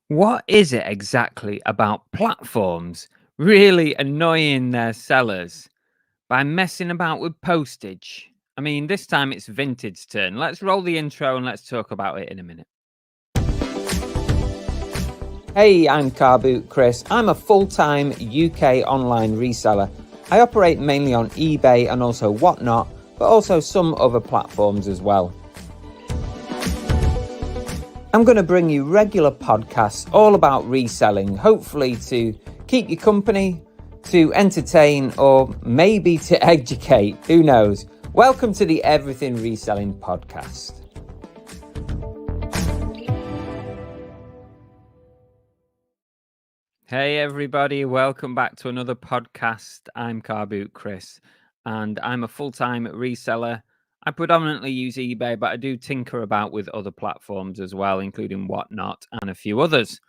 What is it exactly about platforms really annoying their sellers by messing about with postage? I mean, this time it's Vinted's turn. Let's roll the intro and let's talk about it in a minute. Hey, I'm Car Boot Chris. I'm a full-time UK online reseller. I operate mainly on eBay and also Whatnot, but also some other platforms as well. I'm going to bring you regular podcasts all about reselling, hopefully to keep you company, to entertain, or maybe to educate. Who knows? Welcome to the Everything Reselling podcast. Hey, everybody, welcome back to another podcast. I'm Car Boot Chris, and I'm a full-time reseller. I predominantly use eBay, but I do tinker about with other platforms as well, including Whatnot and a few others.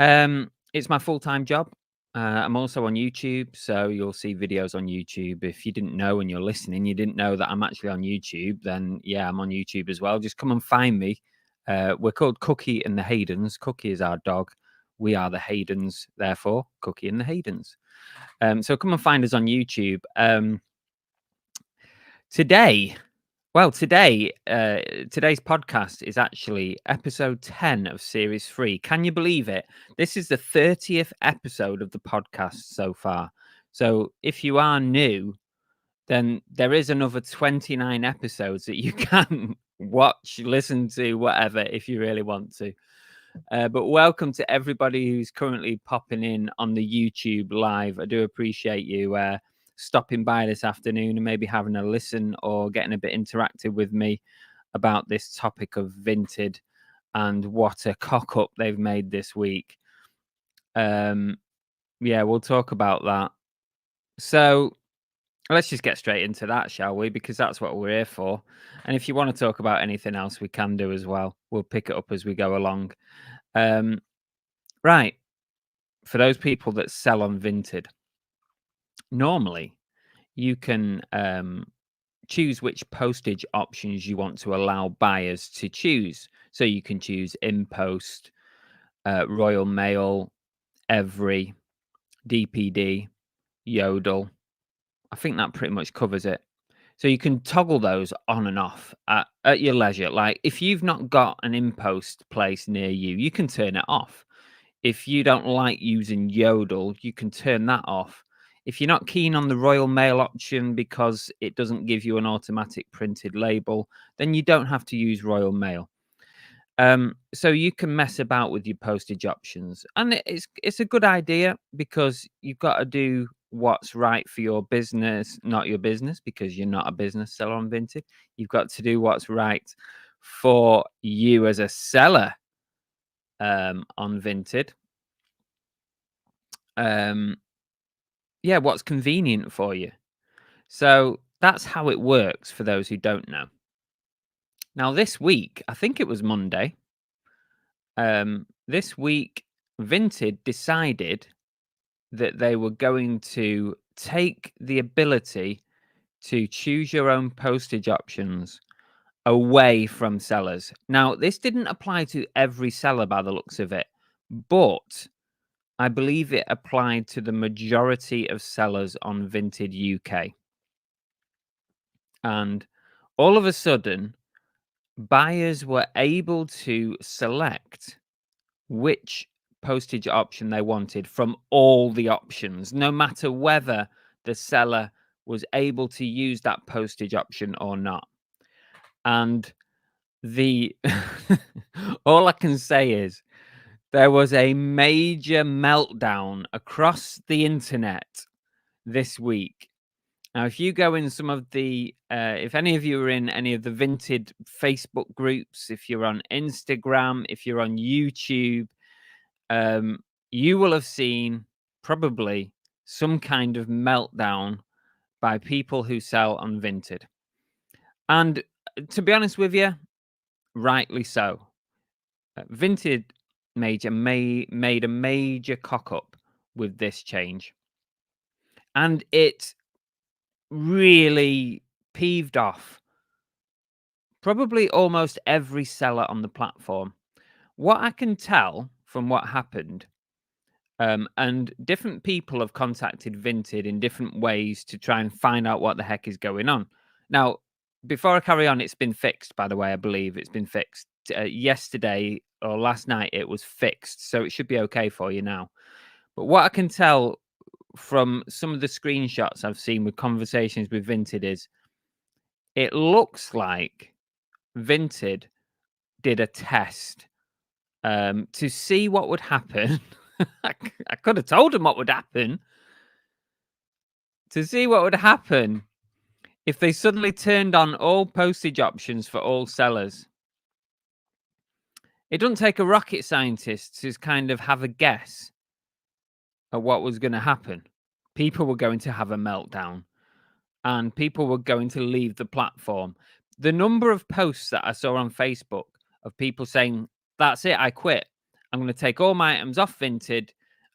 It's my full-time job. I'm also on YouTube, so you'll see videos on YouTube. If you didn't know and you're listening, you didn't know that I'm actually on YouTube, then yeah, I'm on YouTube as well. Just come and find me. We're called Cookie and the Haydens. Cookie is our dog. We are the Haydens, therefore, Cookie and the Haydens. So come and find us on YouTube. Today's podcast is actually episode 10 of series 3. Can you believe it? This is the 30th episode of the podcast so far. So if you are new, then there is another 29 episodes that you can watch, listen to, whatever, if you really want to. But welcome to everybody who's currently popping in on the YouTube live. I do appreciate you stopping by this afternoon and maybe having a listen or getting a bit interactive with me about this topic of Vinted and what a cock up they've made this week. Yeah, we'll talk about that. So let's just get straight into that, shall we? Because that's what we're here for. And if you want to talk about anything else, we can do as well. We'll pick it up as we go along. Right. For those people that sell on Vinted, normally you can choose which postage options you want to allow buyers to choose. So you can choose InPost, Royal Mail, Every, DPD, Yodel. I think that pretty much covers it. So you can toggle those on and off at your leisure. Like if you've not got an InPost place near you, you can turn it off. If you don't like using Yodel, you can turn that off. If you're not keen on the Royal Mail option because it doesn't give you an automatic printed label, then you don't have to use Royal Mail. So you can mess about with your postage options, and it's a good idea because you've got to do what's right for your business, not your business, because you're not a business seller on Vinted. You've got to do what's right for you as a seller on Vinted. Yeah, what's convenient for you. So that's how it works for those who don't know. Now, this week, I think it was Monday, this week, Vinted decided that they were going to take the ability to choose your own postage options away from sellers. Now, this didn't apply to every seller by the looks of it, but I believe it applied to the majority of sellers on Vinted UK. And all of a sudden, buyers were able to select which postage option they wanted from all the options, no matter whether the seller was able to use that postage option or not. And the all I can say is there was a major meltdown across the internet this week. Now, if you go in some of the, if any of you are in any of the Vinted Facebook groups, if you're on Instagram, if you're on YouTube, you will have seen probably some kind of meltdown by people who sell on Vinted. And to be honest with you, rightly so. Vinted made a major cock up with this change. And it really peeved off probably almost every seller on the platform. What I can tell from what happened. And different people have contacted Vinted in different ways to try and find out what the heck is going on. Now, before I carry on, it's been fixed, by the way. I believe it's been fixed. Yesterday or last night, it was fixed. So it should be okay for you now. But what I can tell from some of the screenshots I've seen with conversations with Vinted is it looks like Vinted did a test to see what would happen. I could have told them what would happen. To see what would happen if they suddenly turned on all postage options for all sellers. It doesn't take a rocket scientist to kind of have a guess at what was going to happen. People were going to have a meltdown and people were going to leave the platform. The number of posts that I saw on Facebook of people saying, that's it, I quit. I'm going to take all my items off Vinted.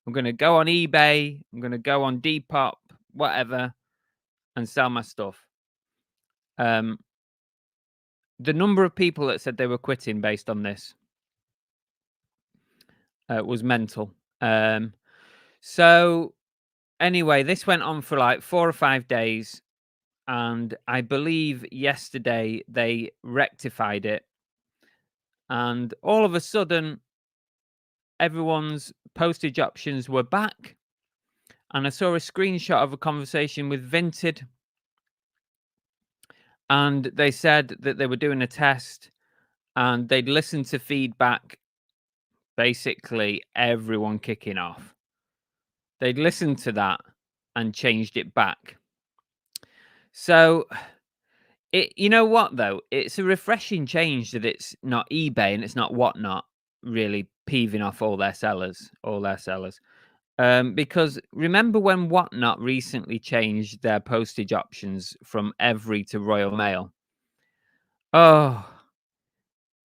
I'm going to go on eBay. I'm going to go on Depop, whatever, and sell my stuff. The number of people that said they were quitting based on this was mental. So anyway, this went on for like 4 or 5 days. And I believe yesterday they rectified it. And all of a sudden, everyone's postage options were back. And I saw a screenshot of a conversation with Vinted. And they said that they were doing a test and they'd listened to feedback, basically everyone kicking off. They'd listened to that and changed it back. So, you know what, though? It's a refreshing change that it's not eBay and it's not Whatnot really peeving off all their sellers. Because remember when Whatnot recently changed their postage options from Every to Royal Mail? Oh,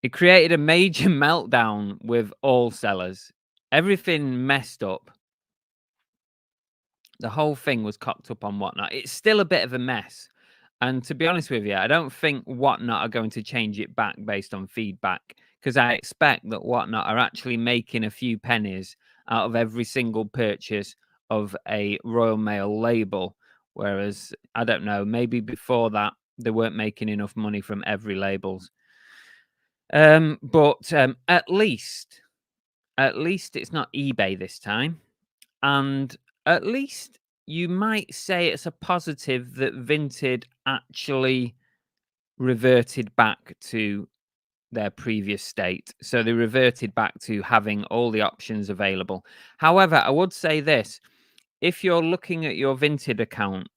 it created a major meltdown with all sellers. Everything messed up. The whole thing was cocked up on Whatnot. It's still a bit of a mess. And to be honest with you, I don't think Whatnot are going to change it back based on feedback, because I expect that Whatnot are actually making a few pennies out of every single purchase of a Royal Mail label. Whereas, I don't know, maybe before that, they weren't making enough money from every labels. But at least it's not eBay this time. And at least you might say it's a positive that Vinted actually reverted back to their previous state. So they reverted back to having all the options available. However, I would say this. If you're looking at your Vinted account,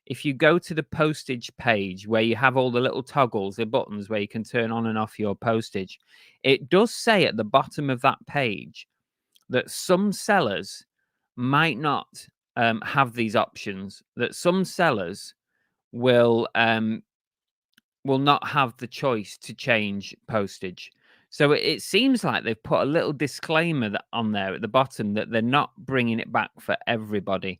if you go to the postage page where you have all the little toggles, the buttons where you can turn on and off your postage, it does say at the bottom of that page that some sellers might not have these options, that some sellers will not have the choice to change postage. So it seems like they've put a little disclaimer on there at the bottom that they're not bringing it back for everybody,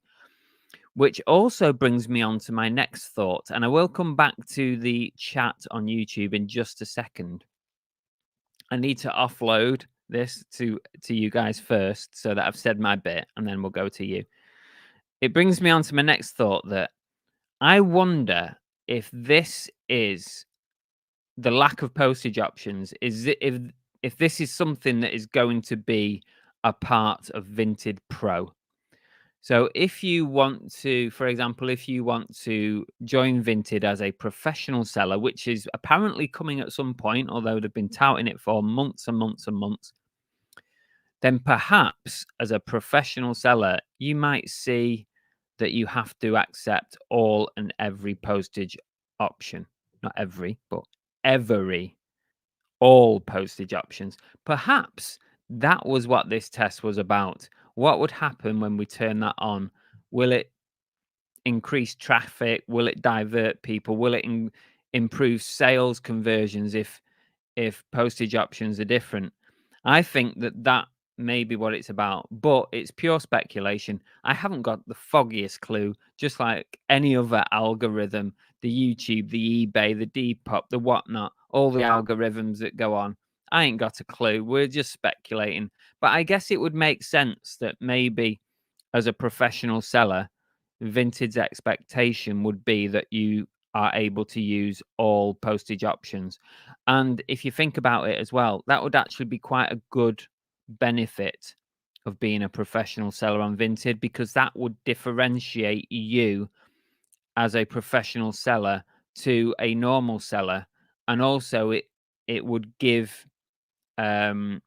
which also brings me on to my next thought. And I will come back to the chat on YouTube in just a second. I need to offload this to you guys first so that I've said my bit, and then we'll go to you. It brings me on to my next thought, that I wonder if this is the lack of postage options, if this is something that is going to be a part of Vinted Pro. So if you want to, for example, if you want to join Vinted as a professional seller, which is apparently coming at some point, although they've been touting it for months and months and months, then perhaps as a professional seller, you might see that you have to accept all and every postage option. Not every, but all postage options. Perhaps that was what this test was about. What would happen when we turn that on? Will it increase traffic? Will it divert people? Will it improve sales conversions if postage options are different? I think that may be what it's about, but it's pure speculation. I haven't got the foggiest clue, just like any other algorithm, the YouTube, the eBay, the Depop, the Whatnot, all the algorithms that go on. I ain't got a clue. We're just speculating. But I guess it would make sense that maybe as a professional seller, Vinted's expectation would be that you are able to use all postage options. And if you think about it as well, that would actually be quite a good benefit of being a professional seller on Vinted, because that would differentiate you as a professional seller to a normal seller. And also it would give it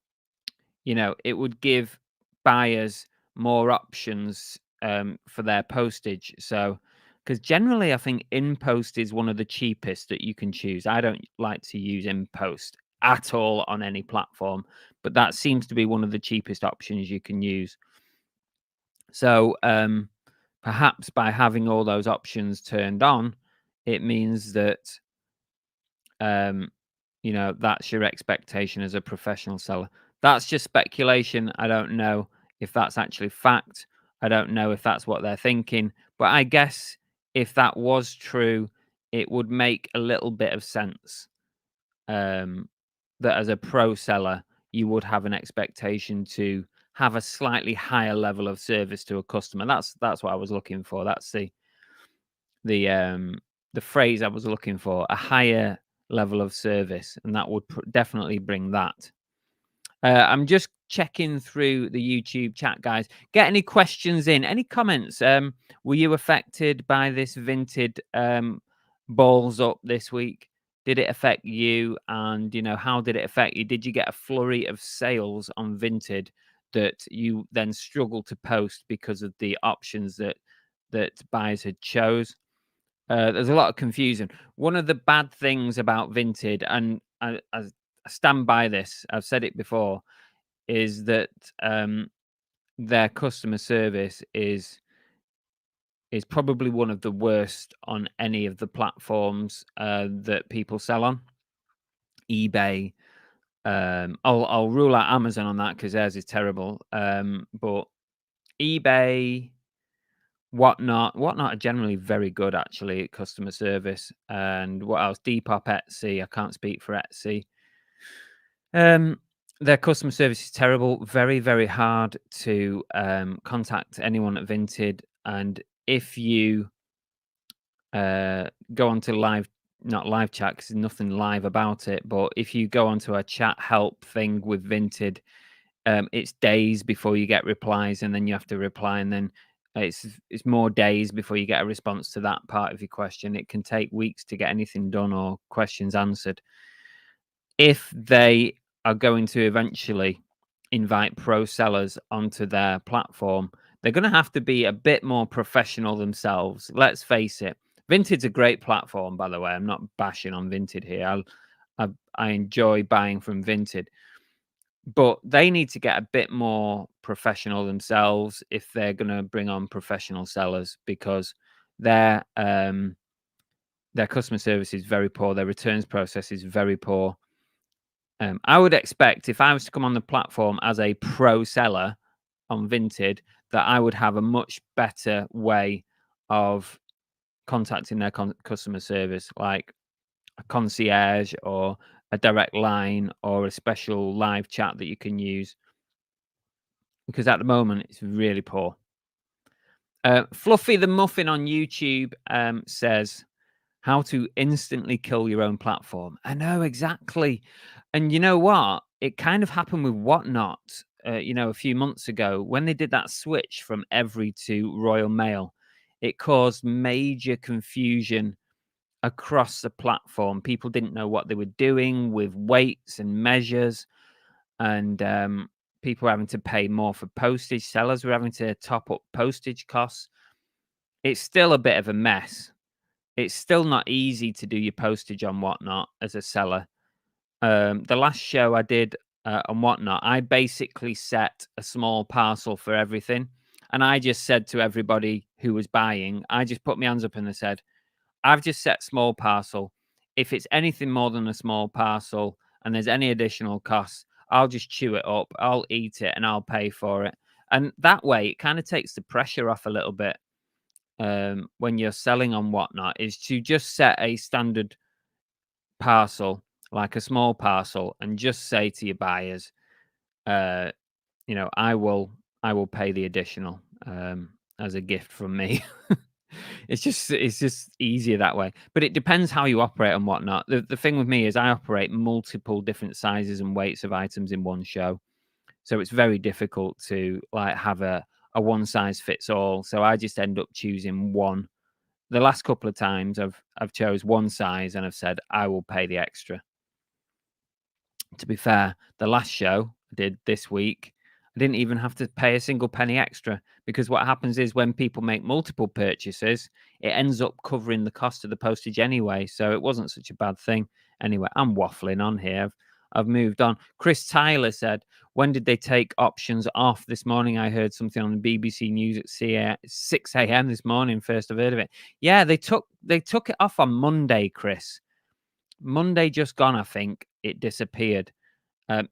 would give buyers more options for their postage. So, because generally, I think InPost is one of the cheapest that you can choose. I don't like to use InPost at all on any platform, but that seems to be one of the cheapest options you can use. So, perhaps by having all those options turned on, it means that that's your expectation as a professional seller. That's just speculation. I don't know if that's actually fact. I don't know if that's what they're thinking. But I guess if that was true, it would make a little bit of sense that as a pro seller, you would have an expectation to have a slightly higher level of service to a customer. That's what I was looking for. That's the phrase I was looking for, a higher level of service, and that would definitely bring that. I'm just checking through the YouTube chat, guys. Get any questions in, any comments? Were you affected by this Vinted balls up this week? Did it affect you? And how did it affect you? Did you get a flurry of sales on Vinted that you then struggled to post because of the options that buyers had chose? There's a lot of confusion. One of the bad things about Vinted, and I stand by this, I've said it before, is that their customer service is probably one of the worst on any of the platforms that people sell on. eBay. I'll rule out Amazon on that because theirs is terrible. But eBay, Whatnot are generally very good actually at customer service. And what else? Depop, Etsy. I can't speak for Etsy. Their customer service is terrible. Very, very hard to contact anyone at Vinted. And if you go onto not live chat, because there's nothing live about it, but if you go onto a chat help thing with Vinted, it's days before you get replies, and then you have to reply, and then it's more days before you get a response to that part of your question. It can take weeks to get anything done or questions answered. If they are going to eventually invite pro sellers onto their platform, they're going to have to be a bit more professional themselves. Let's face it. Vinted's a great platform, by the way. I'm not bashing on Vinted here. I enjoy buying from Vinted. But they need to get a bit more professional themselves if they're going to bring on professional sellers, because their customer service is very poor. Their returns process is very poor. I would expect if I was to come on the platform as a pro seller on Vinted, that I would have a much better way of contacting their customer service, like a concierge or a direct line or a special live chat that you can use, because at the moment it's really poor. Fluffy the Muffin on YouTube says, how to instantly kill your own platform. I know, exactly. And you know what? It kind of happened with Whatnot, a few months ago when they did that switch from Every to Royal Mail. It caused major confusion across the platform. People didn't know what they were doing with weights and measures, and people were having to pay more for postage. Sellers were having to top up postage costs. It's still a bit of a mess. It's still not easy to do your postage on Whatnot as a seller. The last show I did on Whatnot, I basically set a small parcel for everything. And I just said to everybody who was buying, I just put my hands up and I said, I've just set small parcel. If it's anything more than a small parcel and there's any additional costs, I'll just chew it up. I'll eat it and I'll pay for it. And that way, it kind of takes the pressure off a little bit when you're selling on Whatnot, is to just set a standard parcel like a small parcel, and just say to your buyers, you know, I will pay the additional as a gift from me. It's just easier that way. But it depends how you operate and whatnot. The thing with me is I operate multiple different sizes and weights of items in one show. So it's very difficult to like have a one size fits all. So I just end up choosing one. The last couple of times I've chose one size and I've said I will pay the extra. To be fair, the last show I did this week, I didn't even have to pay a single penny extra, because what happens is when people make multiple purchases, it ends up covering the cost of the postage anyway. So it wasn't such a bad thing. Anyway, I'm waffling on here. I've moved on. Chris Tyler said, when did they take options off? This morning I heard something on the BBC News at 6 a.m. this morning. First I've heard of it. Yeah, they took it off on Monday, Chris. Monday just gone, I think, it disappeared.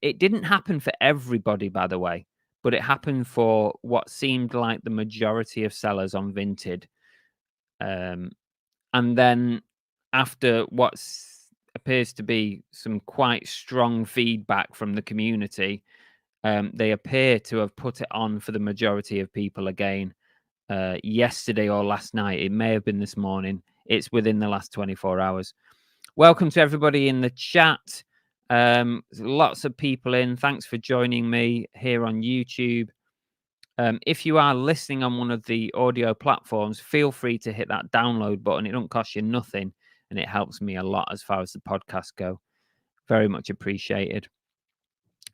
It didn't happen for everybody, by the way, but it happened for what seemed like the majority of sellers on Vinted. And then after what appears to be some quite strong feedback from the community, they appear to have put it on for the majority of people again yesterday or last night. It may have been this morning. It's within the last 24 hours. Welcome to everybody in the chat. Lots of people in. Thanks for joining me here on YouTube. If you are listening on one of the audio platforms, feel free to hit that download button. It don't cost you nothing, and it helps me a lot as far as the podcast go. Very much appreciated.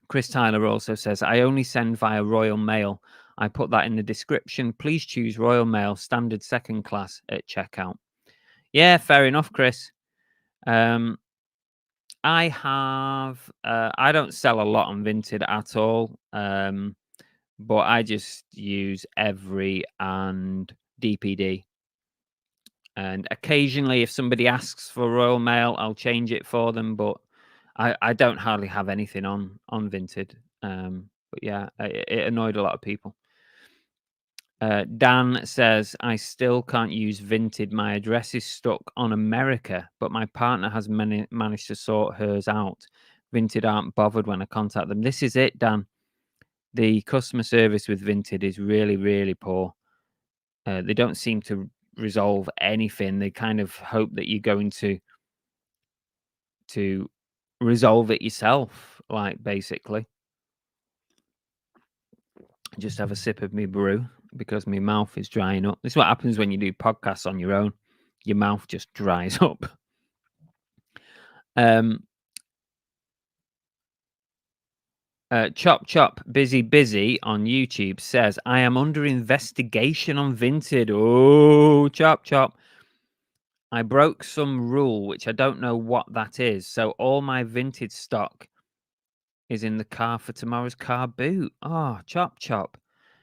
Chris Tyler also says, I only send via Royal Mail. I put that in the description. Please choose Royal Mail standard second class at checkout. Yeah, fair enough, Chris. I have I don't sell a lot on Vinted at all, but I just use Every and DPD. And occasionally, if somebody asks for Royal Mail, I'll change it for them. But I don't hardly have anything on Vinted. But yeah, it annoyed a lot of people. Dan says, I still can't use Vinted. My address is stuck on America, but my partner has managed to sort hers out. Vinted aren't bothered when I contact them. This is it, Dan. The customer service with Vinted is really, really poor. They don't seem to resolve anything. They kind of hope that you're going to resolve it yourself, like, basically. Just have a sip of me brew because my mouth is drying up. This is what happens when you do podcasts on your own. Your mouth just dries up. Chop Chop Busy on YouTube says, I am under investigation on Vinted. Oh, Chop Chop. I broke some rule, which I don't know what that is. So all my Vinted stock is in the car for tomorrow's car boot. Oh, Chop Chop.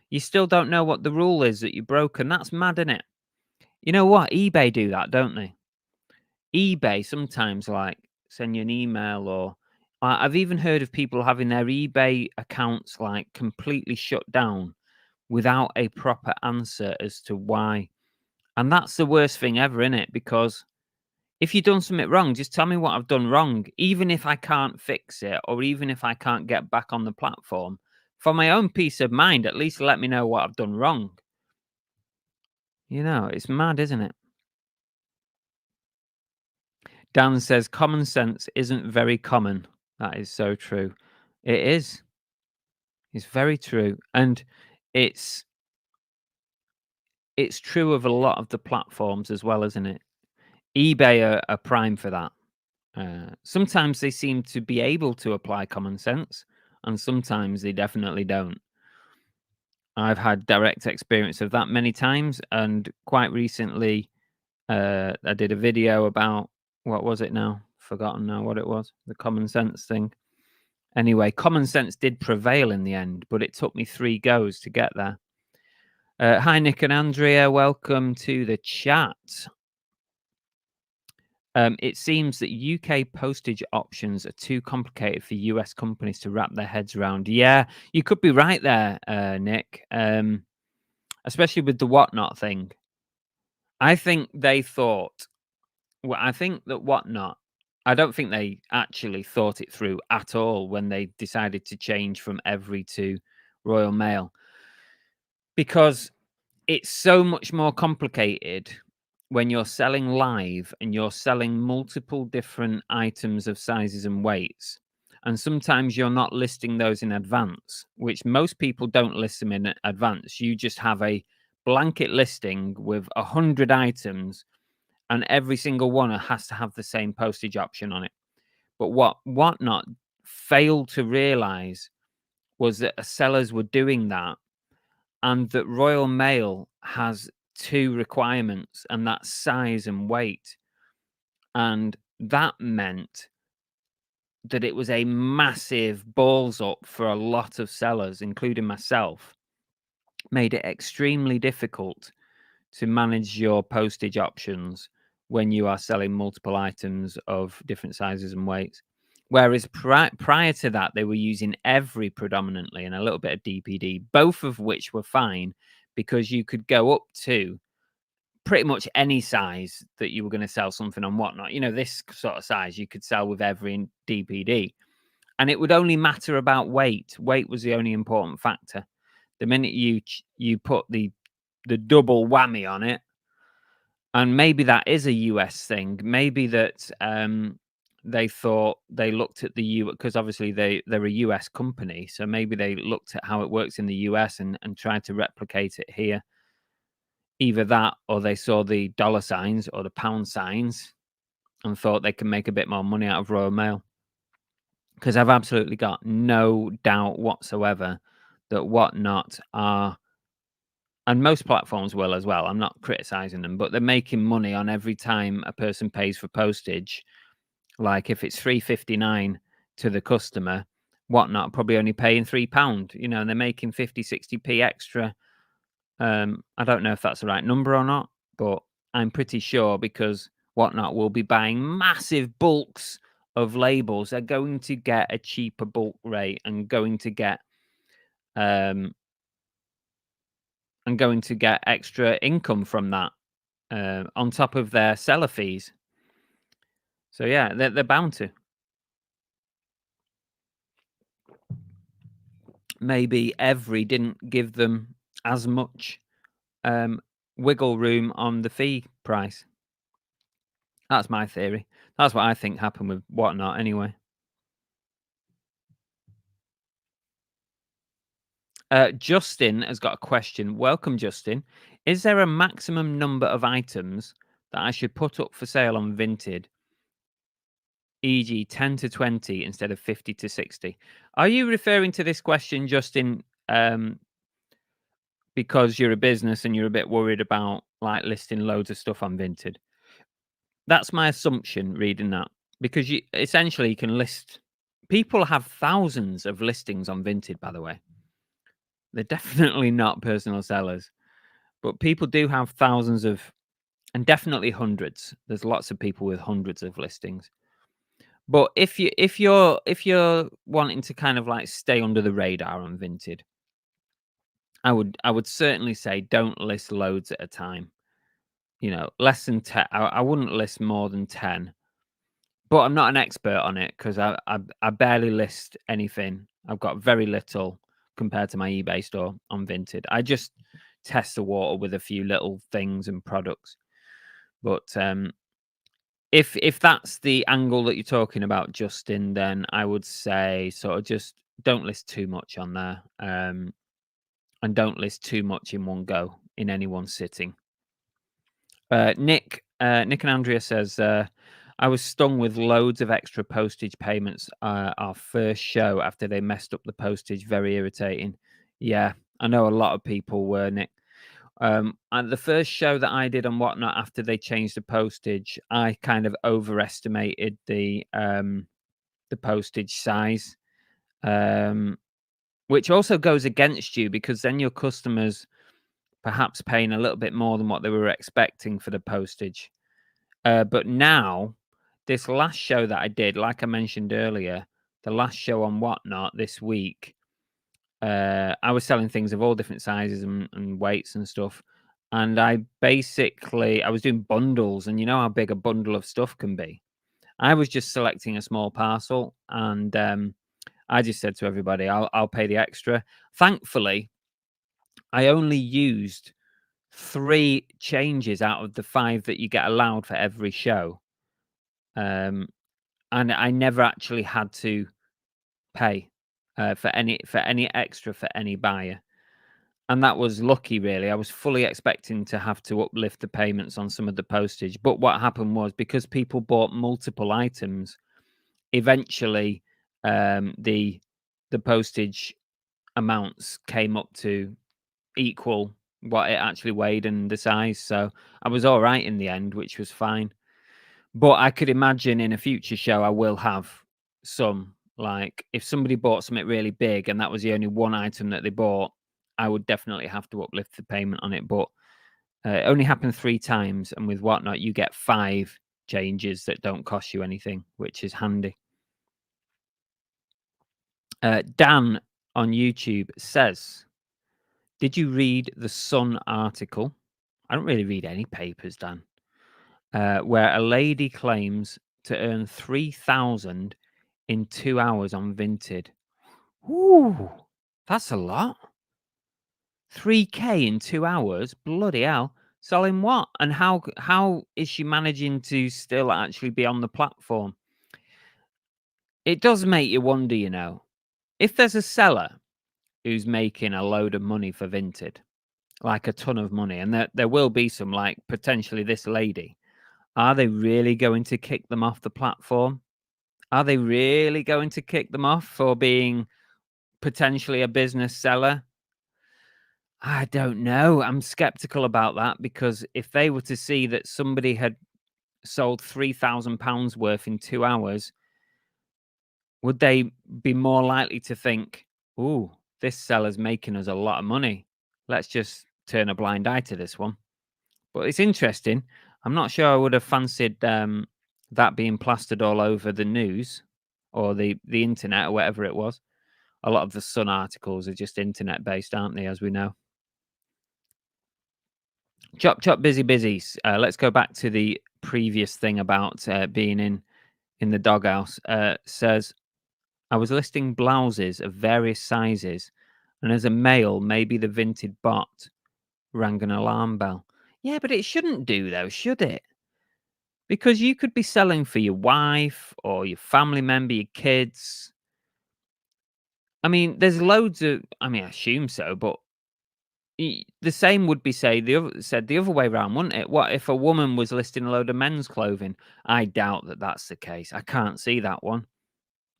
You still don't know what the rule is that you broke, and that's mad, isn't it? You know what? eBay do that, don't they? eBay sometimes like send you an email, or I've even heard of people having their eBay accounts like completely shut down without a proper answer as to why. And that's the worst thing ever, isn't it? Because if you've done something wrong, just tell me what I've done wrong. Even if I can't fix it, or even if I can't get back on the platform, for my own peace of mind, at least let me know what I've done wrong. You know, it's mad, isn't it? Dan says, common sense isn't very common. That is so true. It is. It's very true. And it's true of a lot of the platforms as well, isn't it? eBay are prime for that. Sometimes they seem to be able to apply common sense, and sometimes they definitely don't. I've had direct experience of that many times, and quite recently, I did a video about, what was it now? Forgotten now what it was. The common sense thing. Anyway, common sense did prevail in the end, but it took me 3 goes to get there. Hi, Nick and Andrea. Welcome to the chat. It seems that UK postage options are too complicated for US companies to wrap their heads around. Yeah, you could be right there, Nick, especially with the whatnot thing. I think they thought, well, I think that whatnot I don't think they actually thought it through at all when they decided to change from Every to Royal Mail, because it's so much more complicated when you're selling live and you're selling multiple different items of sizes and weights. And sometimes you're not listing those in advance, which most people don't list them in advance. You just have a blanket listing with 100 items, and every single one has to have the same postage option on it. But what Whatnot failed to realize was that sellers were doing that, and that Royal Mail has two requirements, and that's size and weight. And that meant that it was a massive balls up for a lot of sellers, including myself. Made it extremely difficult to manage your postage options when you are selling multiple items of different sizes and weights. Whereas prior to that, they were using Every predominantly and a little bit of DPD, both of which were fine because you could go up to pretty much any size that you were going to sell something on Whatnot. You know, this sort of size you could sell with Every and DPD. And it would only matter about weight. Weight was the only important factor. The minute you put the double whammy on it, and maybe that is a US thing. Maybe that they thought they looked at the U because obviously they're a US company, so maybe they looked at how it works in the US and tried to replicate it here. Either that, or they saw the dollar signs or the pound signs and thought they can make a bit more money out of Royal Mail. Because I've absolutely got no doubt whatsoever that Whatnot are, and most platforms will as well, I'm not criticizing them, but they're making money on every time a person pays for postage. Like if it's $3.59 to the customer, Whatnot probably only paying £3, you know, and they're making 50-60p extra. I don't know if that's the right number or not, but I'm pretty sure, because Whatnot will be buying massive bulks of labels. They're going to get a cheaper bulk rate and going to get extra income from that on top of their seller fees. So yeah, they're bound to. Maybe Every didn't give them as much wiggle room on the fee price. That's my theory. That's what I think happened with Whatnot anyway. Justin has got a question. Welcome, Justin. Is there a maximum number of items that I should put up for sale on Vinted, e.g. 10 to 20 instead of 50 to 60? Are you referring to this question, Justin, because you're a business and you're a bit worried about like listing loads of stuff on Vinted? That's my assumption reading that, because you essentially can list. People have thousands of listings on Vinted, by the way. They're definitely not personal sellers, but people do have thousands of, and definitely hundreds. There's lots of people with hundreds of listings. But if you're wanting to kind of like stay under the radar on Vinted, I would certainly say don't list loads at a time. You know, less than 10. I wouldn't list more than 10. But I'm not an expert on it because I barely list anything. I've got very little compared to my eBay store on Vinted. I just test the water with a few little things and products. But if that's the angle that you're talking about, Justin, then I would say sort of just don't list too much on there, and don't list too much in one go in any one sitting. Nick and Andrea says, I was stung with loads of extra postage payments our first show after they messed up the postage. Very irritating. Yeah, I know a lot of people were, Nick. And the first show that I did on Whatnot after they changed the postage, I kind of overestimated the postage size, which also goes against you because then your customers perhaps paying a little bit more than what they were expecting for the postage. But now, this last show that I did, like I mentioned earlier, the last show on Whatnot this week, I was selling things of all different sizes and weights and stuff. And I was doing bundles, and you know how big a bundle of stuff can be. I was just selecting a small parcel, and I just said to everybody, I'll pay the extra. Thankfully, I only used 3 changes out of the 5 that you get allowed for every show. And I never actually had to pay for any extra for any buyer. And that was lucky, really. I was fully expecting to have to uplift the payments on some of the postage. But what happened was, because people bought multiple items, eventually the postage amounts came up to equal what it actually weighed and the size. So I was all right in the end, which was fine. But I could imagine in a future show I will have some, like, if somebody bought something really big and that was the only one item that they bought, I would definitely have to uplift the payment on it. But it only happened 3 times, and with Whatnot you get 5 changes that don't cost you anything, which is handy. Dan on YouTube says, did you read the Sun article? I don't really read any papers, Dan. Where a lady claims to earn 3,000 in 2 hours on Vinted. Ooh, that's a lot. 3K in 2 hours? Bloody hell. Selling what? And how is she managing to still actually be on the platform? It does make you wonder, you know. If there's a seller who's making a load of money for Vinted, like a ton of money, and there will be some, like potentially this lady, are they really going to kick them off the platform? Are they really going to kick them off for being potentially a business seller? I don't know. I'm skeptical about that, because if they were to see that somebody had sold £3,000 worth in 2 hours, would they be more likely to think, "Ooh, this seller's making us a lot of money. Let's just turn a blind eye to this one"? But it's interesting. I'm not sure I would have fancied that being plastered all over the news or the internet or whatever it was. A lot of the Sun articles are just internet based, aren't they, as we know? Chop chop busy busy. Let's go back to the previous thing about being in the doghouse. Says, I was listing blouses of various sizes, and as a male, maybe the Vinted bot rang an alarm bell. Yeah, but it shouldn't do though, should it? Because you could be selling for your wife or your family member, your kids. I mean, there's loads of. I mean, I assume so, but the same would be said the other way around, wouldn't it? What if a woman was listing a load of men's clothing? I doubt that that's the case. I can't see that one.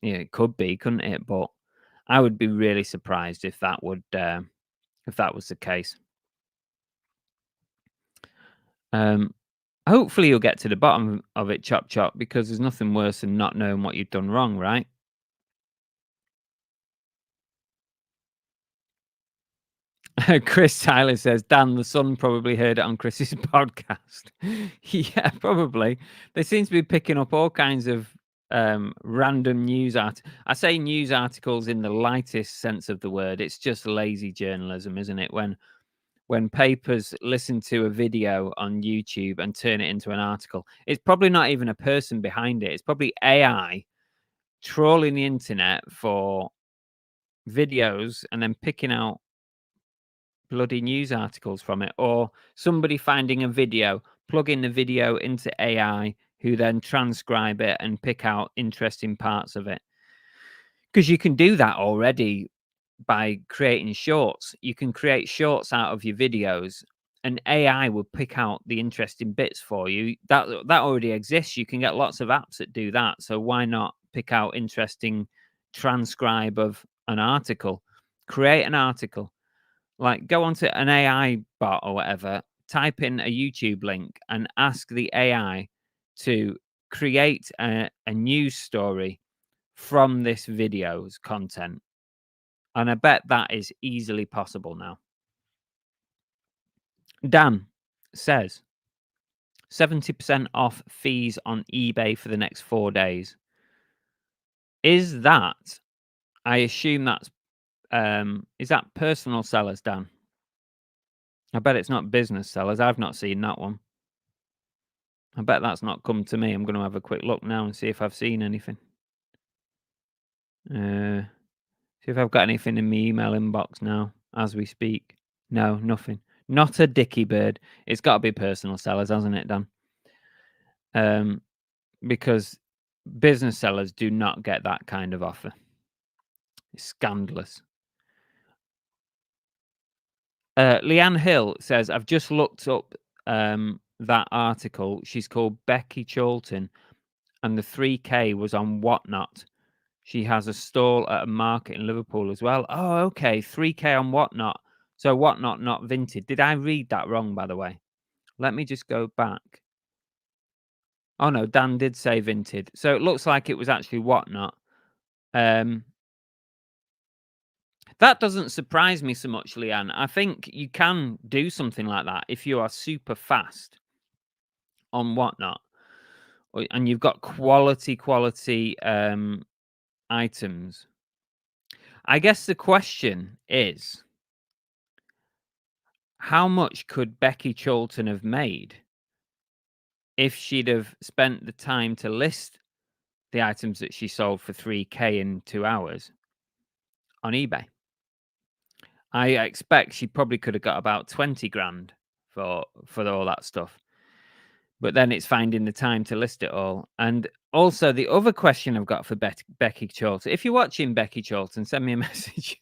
Yeah, it could be, couldn't it? But I would be really surprised if that was the case. Hopefully you'll get to the bottom of it, chop chop, because there's nothing worse than not knowing what you've done wrong, right? Chris Tyler says, Dan, the Sun probably heard it on Chris's podcast. Yeah, probably. They seem to be picking up all kinds of random news I say news articles in the lightest sense of the word. It's just lazy journalism, isn't it? When papers listen to a video on YouTube and turn it into an article, it's probably not even a person behind it. It's probably AI trawling the internet for videos and then picking out bloody news articles from it, or somebody finding a video, plugging the video into AI, who then transcribe it and pick out interesting parts of it. Because you can do that already by creating shorts. You can create shorts out of your videos, and AI will pick out the interesting bits for you. That already exists. You can get lots of apps that do that. So why not pick out interesting transcribe of an article? Create an article. Like, go onto an AI bot or whatever, type in a YouTube link and ask the AI to create a news story from this video's content. And I bet that is easily possible now. Dan says 70% off fees on eBay for the next 4 days. Is that, I assume that's, is that personal sellers, Dan? I bet it's not business sellers. I've not seen that one. I bet that's not come to me. I'm going to have a quick look now and see if I've seen anything. See if I've got anything in my email inbox now as we speak. No, nothing. Not a dicky bird. It's got to be personal sellers, hasn't it, Dan? Because business sellers do not get that kind of offer. It's scandalous. Leanne Hill says, I've just looked up that article. She's called Becky Cholton, and the 3K was on Whatnot. She has a stall at a market in Liverpool as well. Oh, okay. 3K on Whatnot. So Whatnot, not Vinted. Did I read that wrong, by the way? Let me just go back. Oh, no, Dan did say Vinted. So it looks like it was actually Whatnot. That doesn't surprise me so much, Leanne. I think you can do something like that if you are super fast on Whatnot and you've got quality items. I guess the question is, how much could Becky Cholton have made if she'd have spent the time to list the items that she sold for 3K in 2 hours on eBay? I expect she probably could have got about 20 grand for all that stuff. But then it's finding the time to list it all. And also the other question I've got for Becky Cholton, if you're watching, Becky Cholton, send me a message.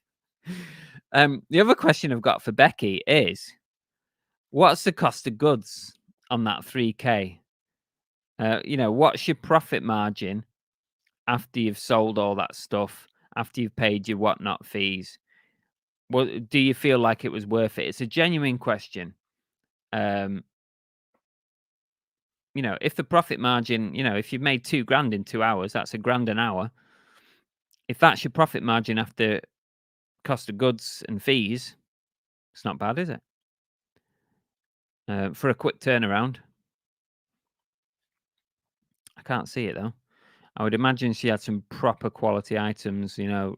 The other question I've got for Becky is, what's the cost of goods on that 3K? What's your profit margin after you've sold all that stuff, after you've paid your Whatnot fees? Well, do you feel like it was worth it? It's a genuine question. If the profit margin, if you've made 2 grand in 2 hours, that's £1 an hour. If that's your profit margin after cost of goods and fees, it's not bad, is it? For a quick turnaround. I can't see it though. I would imagine she had some proper quality items,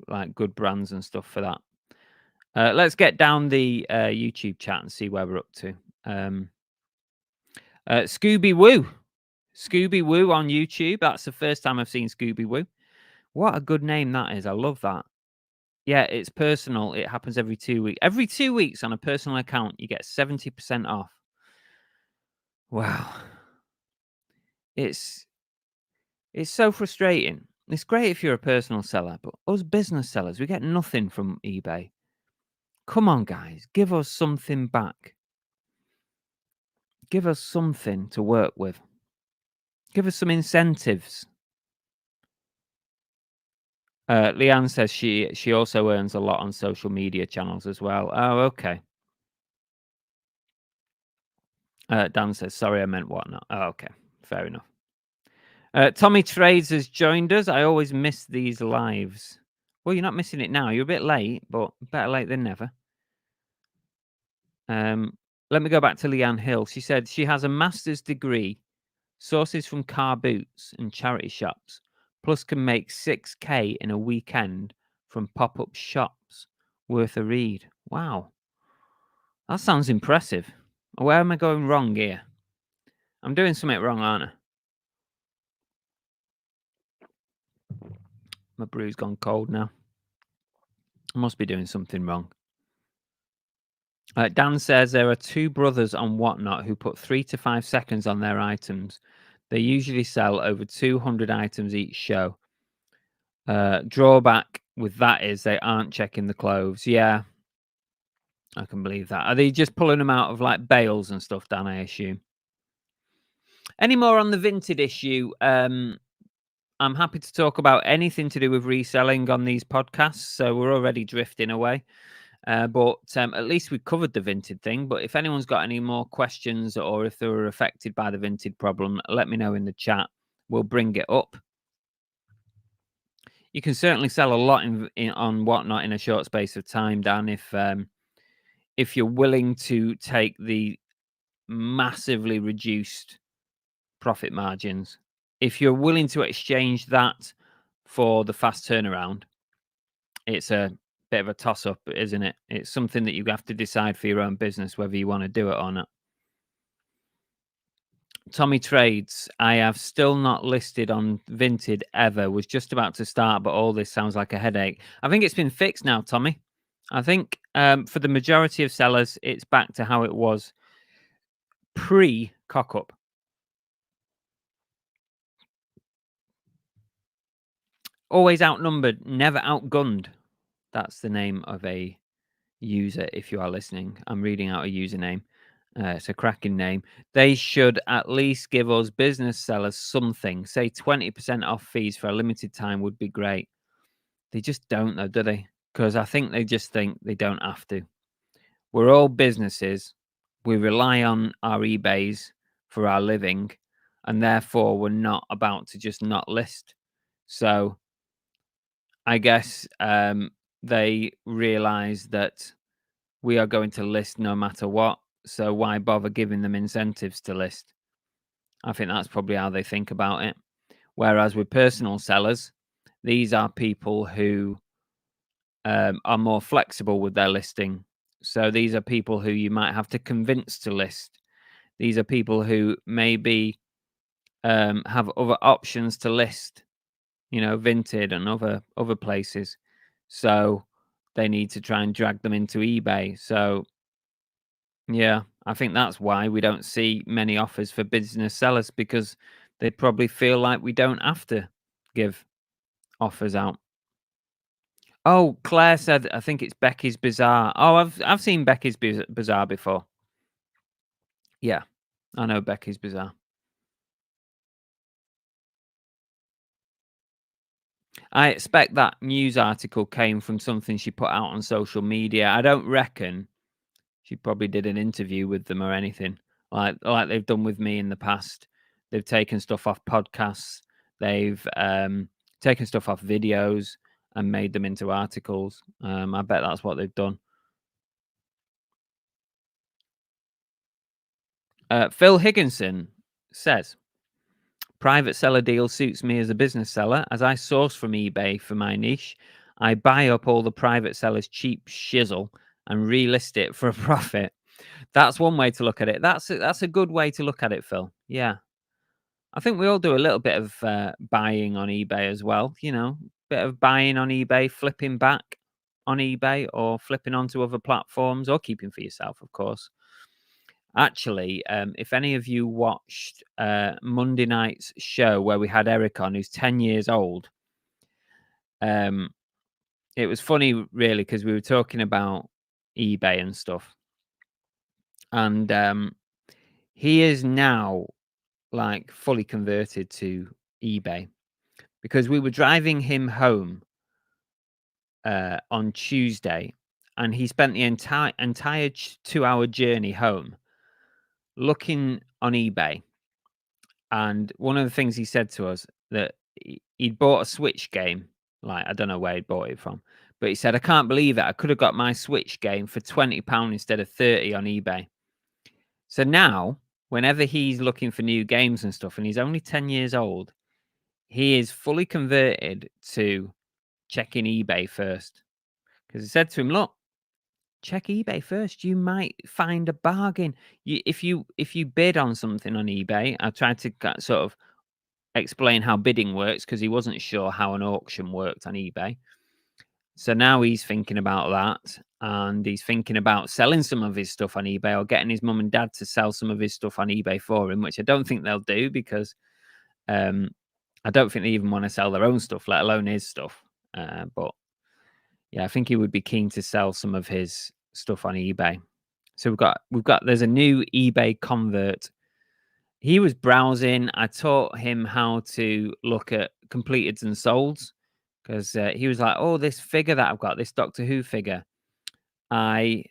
like good brands and stuff for that. Let's get down the YouTube chat and see where we're up to. Scooby Woo. Scooby Woo on YouTube. That's the first time I've seen Scooby Woo. What a good name that is. I love that. Yeah, it's personal. It happens every 2 weeks. Every 2 weeks on a personal account, you get 70% off. Wow. It's so frustrating. It's great if you're a personal seller, but us business sellers, we get nothing from eBay. Come on, guys. Give us something back. Give us something to work with. Give us some incentives. Leanne says she also earns a lot on social media channels as well. Oh, okay. Dan says, sorry, I meant Whatnot. Oh, okay. Fair enough. Tommy Trades has joined us. I always miss these lives. Well, you're not missing it now. You're a bit late, but better late than never. Let me go back to Leanne Hill. She said she has a master's degree, sources from car boots and charity shops, plus can make 6K in a weekend from pop-up shops. Worth a read. Wow. That sounds impressive. Where am I going wrong here? I'm doing something wrong, aren't I? My brew's gone cold now. I must be doing something wrong. Dan says there are 2 brothers on Whatnot who put 3 to 5 seconds on their items. They usually sell over 200 items each show. Drawback with that is they aren't checking the clothes. Yeah, I can believe that. Are they just pulling them out of like bales and stuff, Dan, I assume? Any more on the Vinted issue? I'm happy to talk about anything to do with reselling on these podcasts. So we're already drifting away. But at least we covered the Vinted thing. But if anyone's got any more questions or if they were affected by the Vinted problem, let me know in the chat. We'll bring it up. You can certainly sell a lot on Whatnot in a short space of time, Dan, if you're willing to take the massively reduced profit margins. If you're willing to exchange that for the fast turnaround, it's a bit of a toss-up, isn't it? It's something that you have to decide for your own business whether you want to do it or not. Tommy Trades, I have still not listed on Vinted ever. Was just about to start, but all this sounds like a headache. I think it's been fixed now, Tommy. I think for the majority of sellers, it's back to how it was pre-cock-up. Always outnumbered, never outgunned. That's the name of a user, if you are listening. I'm reading out a username. It's a cracking name. They should at least give us business sellers something. Say 20% off fees for a limited time would be great. They just don't, though, do they? Because I think they just think they don't have to. We're all businesses. We rely on our eBays for our living, and therefore we're not about to just not list. So I guess they realize that we are going to list no matter what. So why bother giving them incentives to list? I think that's probably how they think about it. Whereas with personal sellers, these are people who are more flexible with their listing. So these are people who you might have to convince to list. These are people who maybe have other options to list, Vinted and other places. So they need to try and drag them into eBay. So yeah, I think that's why we don't see many offers for business sellers, because they probably feel like we don't have to give offers out. Oh, Claire said, I think it's Becky's Bazaar. Oh, I've seen Becky's Bazaar before. Yeah, I know Becky's Bazaar. I expect that news article came from something she put out on social media. I don't reckon she probably did an interview with them or anything like they've done with me in the past. They've taken stuff off podcasts. They've taken stuff off videos and made them into articles. I bet that's what they've done. Phil Higginson says, private seller deal suits me as a business seller, as I source from eBay for my niche. I buy up all the private sellers' cheap shizzle and relist it for a profit. That's one way to look at it. That's a good way to look at it, Phil. Yeah. I think we all do a little bit of buying on eBay as well. Bit of buying on eBay, flipping back on eBay, or flipping onto other platforms, or keeping for yourself, of course. Actually, if any of you watched Monday night's show where we had Eric on, who's 10 years old, it was funny, really, because we were talking about eBay and stuff. And he is now like fully converted to eBay, because we were driving him home on Tuesday, and he spent the entire 2-hour journey home looking on eBay. And one of the things he said to us, that he'd bought a Switch game. Like, I don't know where he bought it from, but he said, I can't believe it. I could have got my Switch game for £20 instead of 30 on eBay. So now, whenever he's looking for new games and stuff, and he's only 10 years old, he is fully converted to checking eBay first. Because he said to him, look, check eBay first. You might find a bargain. If you bid on something on eBay, I tried to sort of explain how bidding works, because he wasn't sure how an auction worked on eBay. So now he's thinking about that, and he's thinking about selling some of his stuff on eBay, or getting his mum and dad to sell some of his stuff on eBay for him, which I don't think they'll do, because I don't think they even want to sell their own stuff, let alone his stuff. But yeah, I think he would be keen to sell some of his stuff on eBay. So there's a new eBay convert. He was browsing. I taught him how to look at completeds and solds, because he was like, "Oh, this figure that I've got, this Doctor Who figure, it's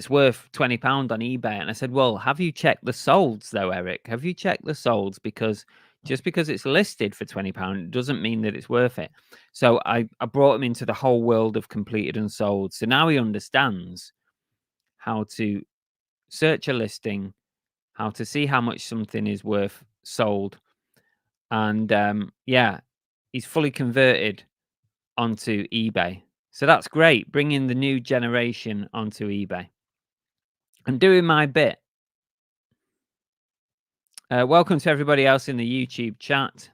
worth £20 on eBay." And I said, "Well, have you checked the solds though, Eric? Have you checked the solds? Because just because it's listed for £20 doesn't mean that it's worth it." So I brought him into the whole world of completed and sold. So now he understands how to search a listing, how to see how much something is worth sold. And yeah, he's fully converted onto eBay. So that's great, bringing the new generation onto eBay and doing my bit. Welcome to everybody else in the YouTube chat.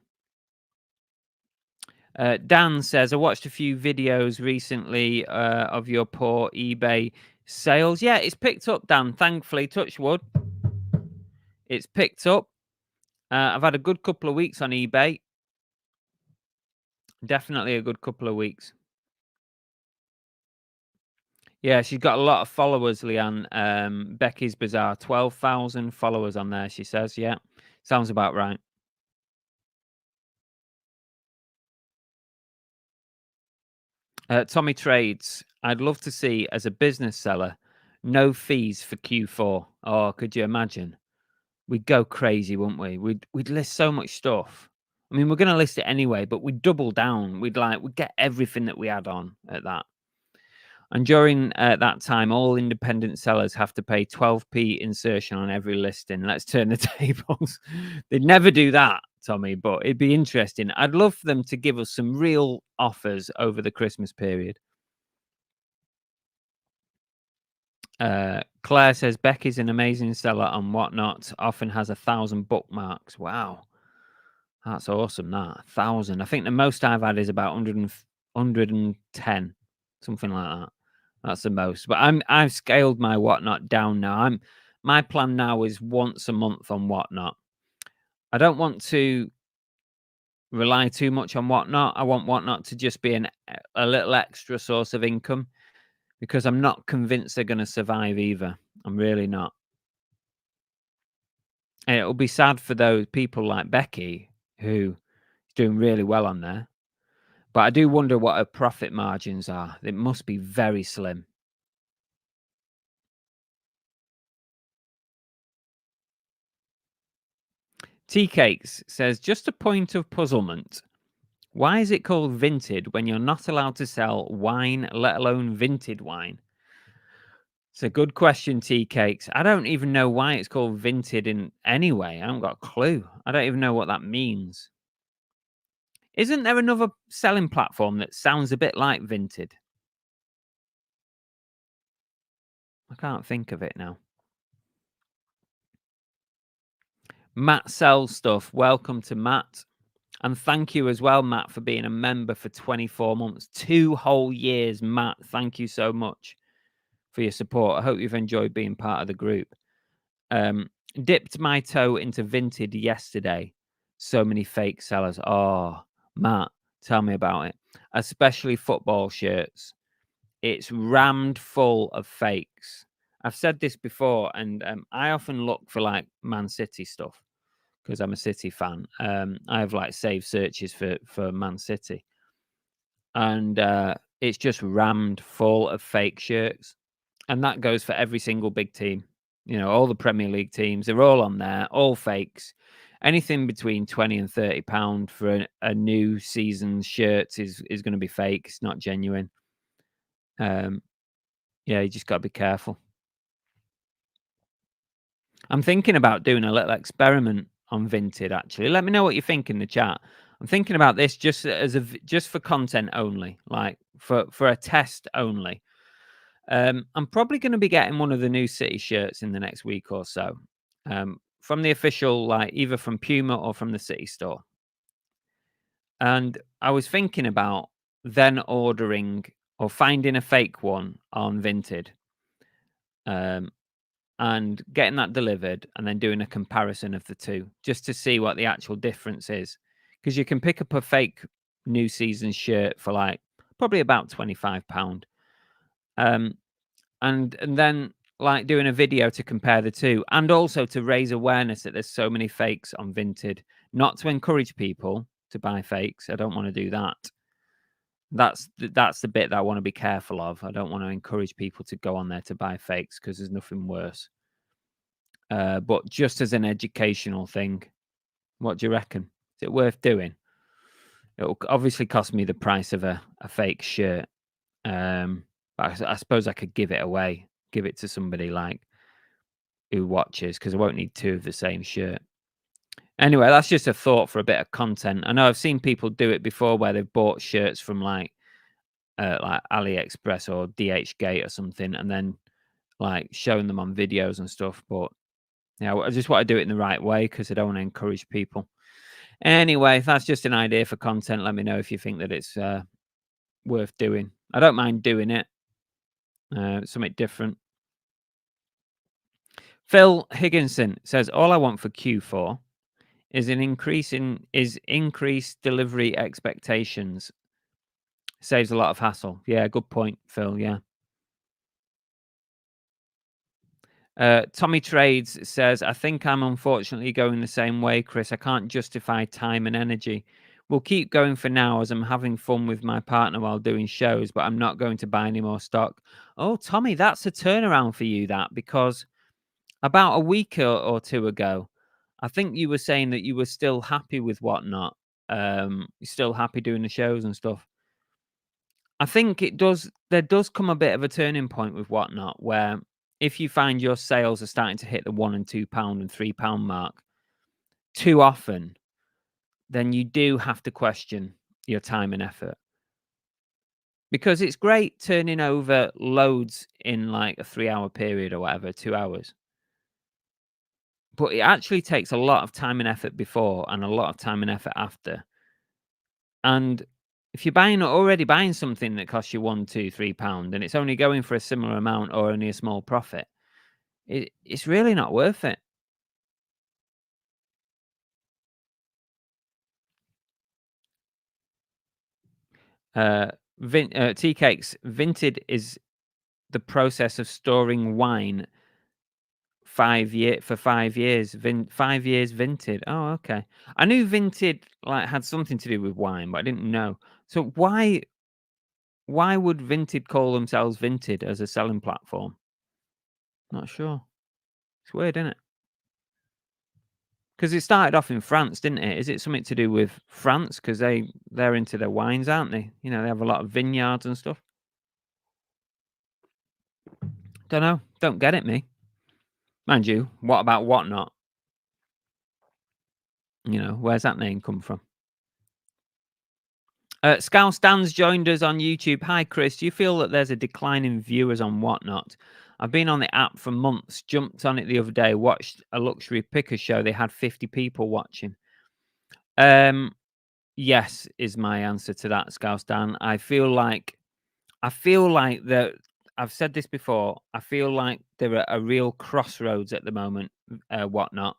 Dan says, I watched a few videos recently of your poor eBay sales. Yeah, it's picked up, Dan, thankfully. Touch wood. It's picked up. I've had a good couple of weeks on eBay. Definitely a good couple of weeks. Yeah, she's got a lot of followers, Leanne. Becky's Bazaar, 12,000 followers on there, she says. Yeah, sounds about right. Tommy Trades, I'd love to see as a business seller, no fees for Q4. Oh, could you imagine? We'd go crazy, wouldn't we? We'd list so much stuff. I mean, we're going to list it anyway, but we'd double down. We'd get everything that we had on at that. And during that time, all independent sellers have to pay 12p insertion on every listing. Let's turn the tables. They'd never do that, Tommy, but it'd be interesting. I'd love for them to give us some real offers over the Christmas period. Claire says Becky's an amazing seller on Whatnot. Often has 1,000 bookmarks. Wow, that's awesome. That 1,000. I think the most I've had is about 110, something like that. That's the most. But I've scaled my Whatnot down now. My plan now is once a month on Whatnot. I don't want to rely too much on Whatnot. I want Whatnot to just be a little extra source of income, because I'm not convinced they're going to survive either. I'm really not. And it'll be sad for those people like Becky, who is doing really well on there. But I do wonder what her profit margins are. It must be very slim. Tea Cakes says, just a point of puzzlement. Why is it called Vinted when you're not allowed to sell wine, let alone vinted wine? It's a good question, Tea Cakes. I don't even know why it's called Vinted in any way. I haven't got a clue. I don't even know what that means. Isn't there another selling platform that sounds a bit like Vinted? I can't think of it now. Matt sells stuff. Welcome to Matt. And thank you as well, Matt, for being a member for 24 months. 2 whole years, Matt. Thank you so much for your support. I hope you've enjoyed being part of the group. Dipped my toe into Vinted yesterday. So many fake sellers. Oh, Matt, tell me about it. Especially football shirts. It's rammed full of fakes. I've said this before, and I often look for like Man City stuff because I'm a City fan. I have like saved searches for Man City, and it's just rammed full of fake shirts, and that goes for every single big team. You know, all the Premier League teams, they're all on there, all fakes. Anything between £20 and £30 for a new season's shirt is going to be fake. It's not genuine. Yeah, you just got to be careful. I'm thinking about doing a little experiment on Vinted, actually. Let me know what you think in the chat. I'm thinking about this just for content only, like for a test only. I'm probably going to be getting one of the new City shirts in the next week or so, from the official, like either from Puma or from the City store. And I was thinking about then ordering or finding a fake one on Vinted, and getting that delivered and then doing a comparison of the two just to see what the actual difference is. Because you can pick up a fake new season shirt for like probably about £25. And then like doing a video to compare the two, and also to raise awareness that there's so many fakes on Vinted, not to encourage people to buy fakes. I don't want to do that. That's the bit that I want to be careful of. I don't want to encourage people to go on there to buy fakes, because there's nothing worse. But just as an educational thing, what do you reckon? Is it worth doing? It'll obviously cost me the price of a fake shirt. But I suppose I could give it away, give it to somebody like who watches, because I won't need 2 of the same shirt. Anyway, that's just a thought for a bit of content. I know I've seen people do it before where they've bought shirts from like AliExpress or DHgate or something, and then like showing them on videos and stuff. But Yeah, I just want to do it in the right way because I don't want to encourage people. Anyway, that's just an idea for content. Let me know if you think that it's worth doing. I don't mind doing it. Something different. Phil Higginson says, all I want for Q4 is increased delivery expectations. Saves a lot of hassle. Yeah, good point, Phil. Yeah. Tommy Trades says, I think I'm unfortunately going the same way, Chris. I can't justify time and energy. We'll keep going for now as I'm having fun with my partner while doing shows, but I'm not going to buy any more stock. Oh, Tommy, that's a turnaround for you, because about a week or two ago, I think you were saying that you were still happy with Whatnot. You're still happy doing the shows and stuff. I think there does come a bit of a turning point with Whatnot where if you find your sales are starting to hit the £1 and £2 and £3 mark too often, then you do have to question your time and effort. Because it's great turning over loads in like a 3-hour period or whatever, 2 hours. But it actually takes a lot of time and effort before and a lot of time and effort after. And if you're already buying something that costs you £1, £2, £3 and it's only going for a similar amount or only a small profit, it's really not worth it. Tea Cakes, Vinted is the process of storing wine 5 years. 5 years. 5 years Vinted. Oh, okay. I knew Vinted had something to do with wine, but I didn't know. So why would Vinted call themselves Vinted as a selling platform? Not sure. It's weird, isn't it? Because it started off in France, didn't it? Is it something to do with France? Because they're into their wines, aren't they? They have a lot of vineyards and stuff. Don't know. Don't get it, me. Mind you, what about Whatnot? Where's that name come from? Scouse Dan's joined us on YouTube. Hi, Chris. Do you feel that there's a decline in viewers on Whatnot? I've been on the app for months, jumped on it the other day, watched a luxury picker show. They had 50 people watching. Yes, is my answer to that, Scouse Dan. I feel like that I've said this before. I feel like they're at a real crossroads at the moment, Whatnot.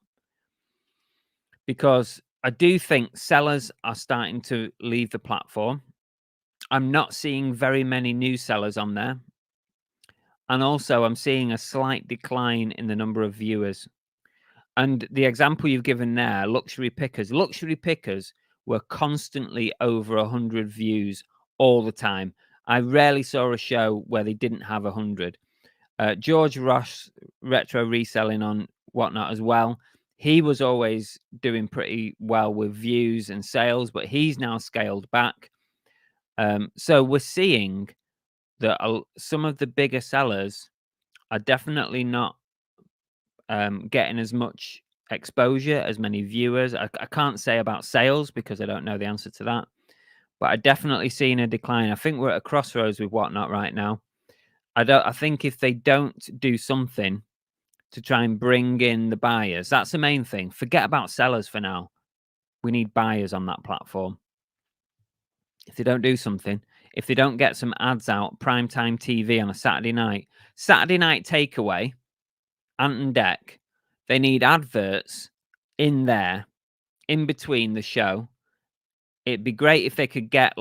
Because I do think sellers are starting to leave the platform. I'm not seeing very many new sellers on there. And also, I'm seeing a slight decline in the number of viewers. And the example you've given there, luxury pickers were constantly over 100 views all the time. I rarely saw a show where they didn't have 100. George Ross, retro reselling on Whatnot as well. He was always doing pretty well with views and sales, but he's now scaled back. So we're seeing that some of the bigger sellers are definitely not getting as much exposure, as many viewers. I can't say about sales because I don't know the answer to that, but I definitely seen a decline. I think we're at a crossroads with Whatnot right now. I think if they don't do something to try and bring in the buyers, that's the main thing. Forget about sellers for now. We need buyers on that platform. If they don't do something, if they don't get some ads out, primetime TV on a Saturday night takeaway, Ant and Deck, they need adverts in there, in between the show. It'd be great if they could get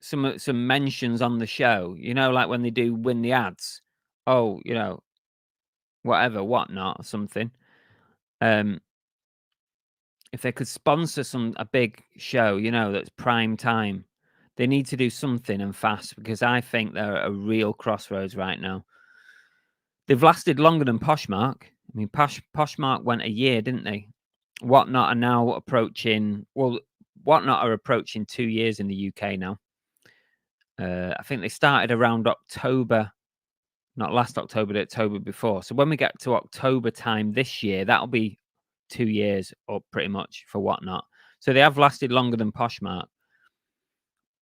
some mentions on the show, like when they do win the ads. Oh, Whatnot or something. If they could sponsor a big show, that's prime time, they need to do something and fast because I think they're at a real crossroads right now. They've lasted longer than Poshmark. I mean, Poshmark went a year, didn't they? Whatnot are now approaching. Well, Whatnot are approaching 2 years in the UK now. I think they started around October, not last October, the October before. So when we get to October time this year, that'll be 2 years or pretty much for Whatnot. So they have lasted longer than Poshmark,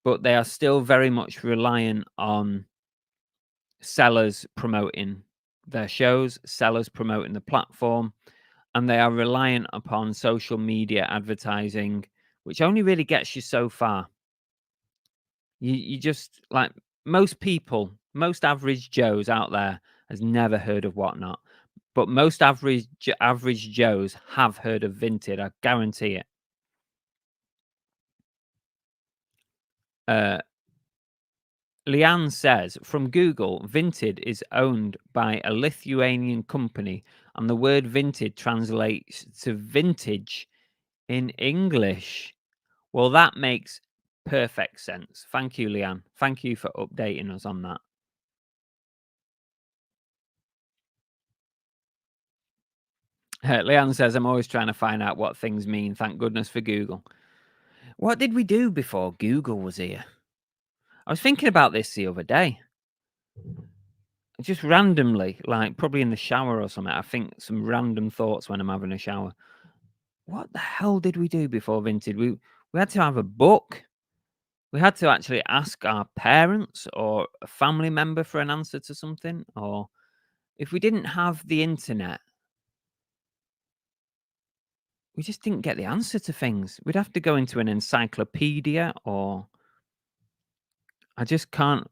but they are still very much reliant on sellers promoting their shows, sellers promoting the platform, and they are reliant upon social media advertising, which only really gets you so far. You just like most people, most average Joes out there has never heard of Whatnot, but most average Joes have heard of Vinted. I guarantee it. Leanne says, from Google, Vinted is owned by a Lithuanian company, and the word Vinted translates to vintage in English. Well, that makes perfect sense. Thank you, Leanne. Thank you for updating us on that. Leanne says, I'm always trying to find out what things mean. Thank goodness for Google. What did we do before Google was here? I was thinking about this the other day. Just randomly, like probably in the shower or something. I think some random thoughts when I'm having a shower. What the hell did we do before Vinted? We had to have a book. We had to actually ask our parents or a family member for an answer to something. Or if we didn't have the internet, we just didn't get the answer to things. We'd have to go into an encyclopedia, or I can't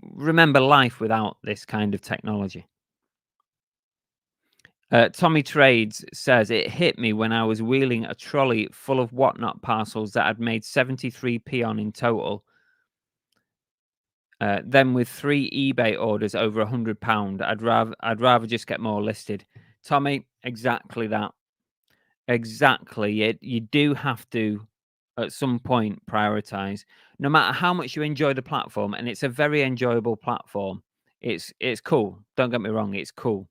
remember life without this kind of technology. Tommy Trades says, it hit me when I was wheeling a trolley full of Whatnot parcels that had made 73p on in total. Then with 3 eBay orders over £100, I'd rather just get more listed. Tommy, exactly that. Exactly. You do have to, at some point, prioritize. No matter how much you enjoy the platform, and it's a very enjoyable platform. It's cool. Don't get me wrong. It's cool.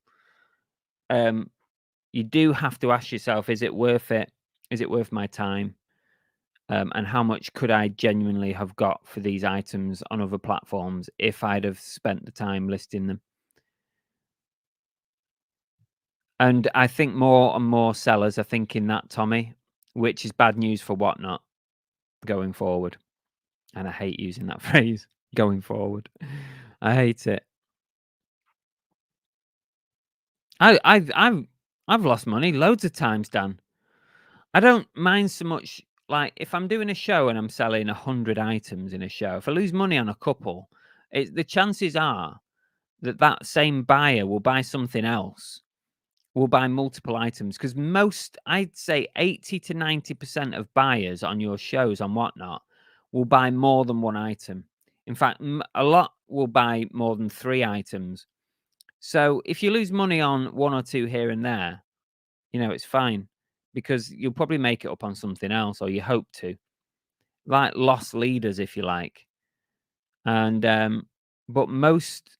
You do have to ask yourself, is it worth it? Is it worth my time? And how much could I genuinely have got for these items on other platforms if I'd have spent the time listing them? And I think more and more sellers are thinking that, Tommy, which is bad news for Whatnot going forward. And I hate using that phrase, going forward. I hate it. I've lost money loads of times, Dan. I don't mind so much, like, if I'm doing a show and I'm selling 100 items in a show, if I lose money on a couple, the chances are that that same buyer will buy something else, will buy multiple items, because I'd say 80 to 90% of buyers on your shows on Whatnot will buy more than one item. In fact, a lot will buy more than 3 items. So if you lose money on 1 or 2 here and there, it's fine, because you'll probably make it up on something else, or you hope to. Like lost leaders, if you like. And but most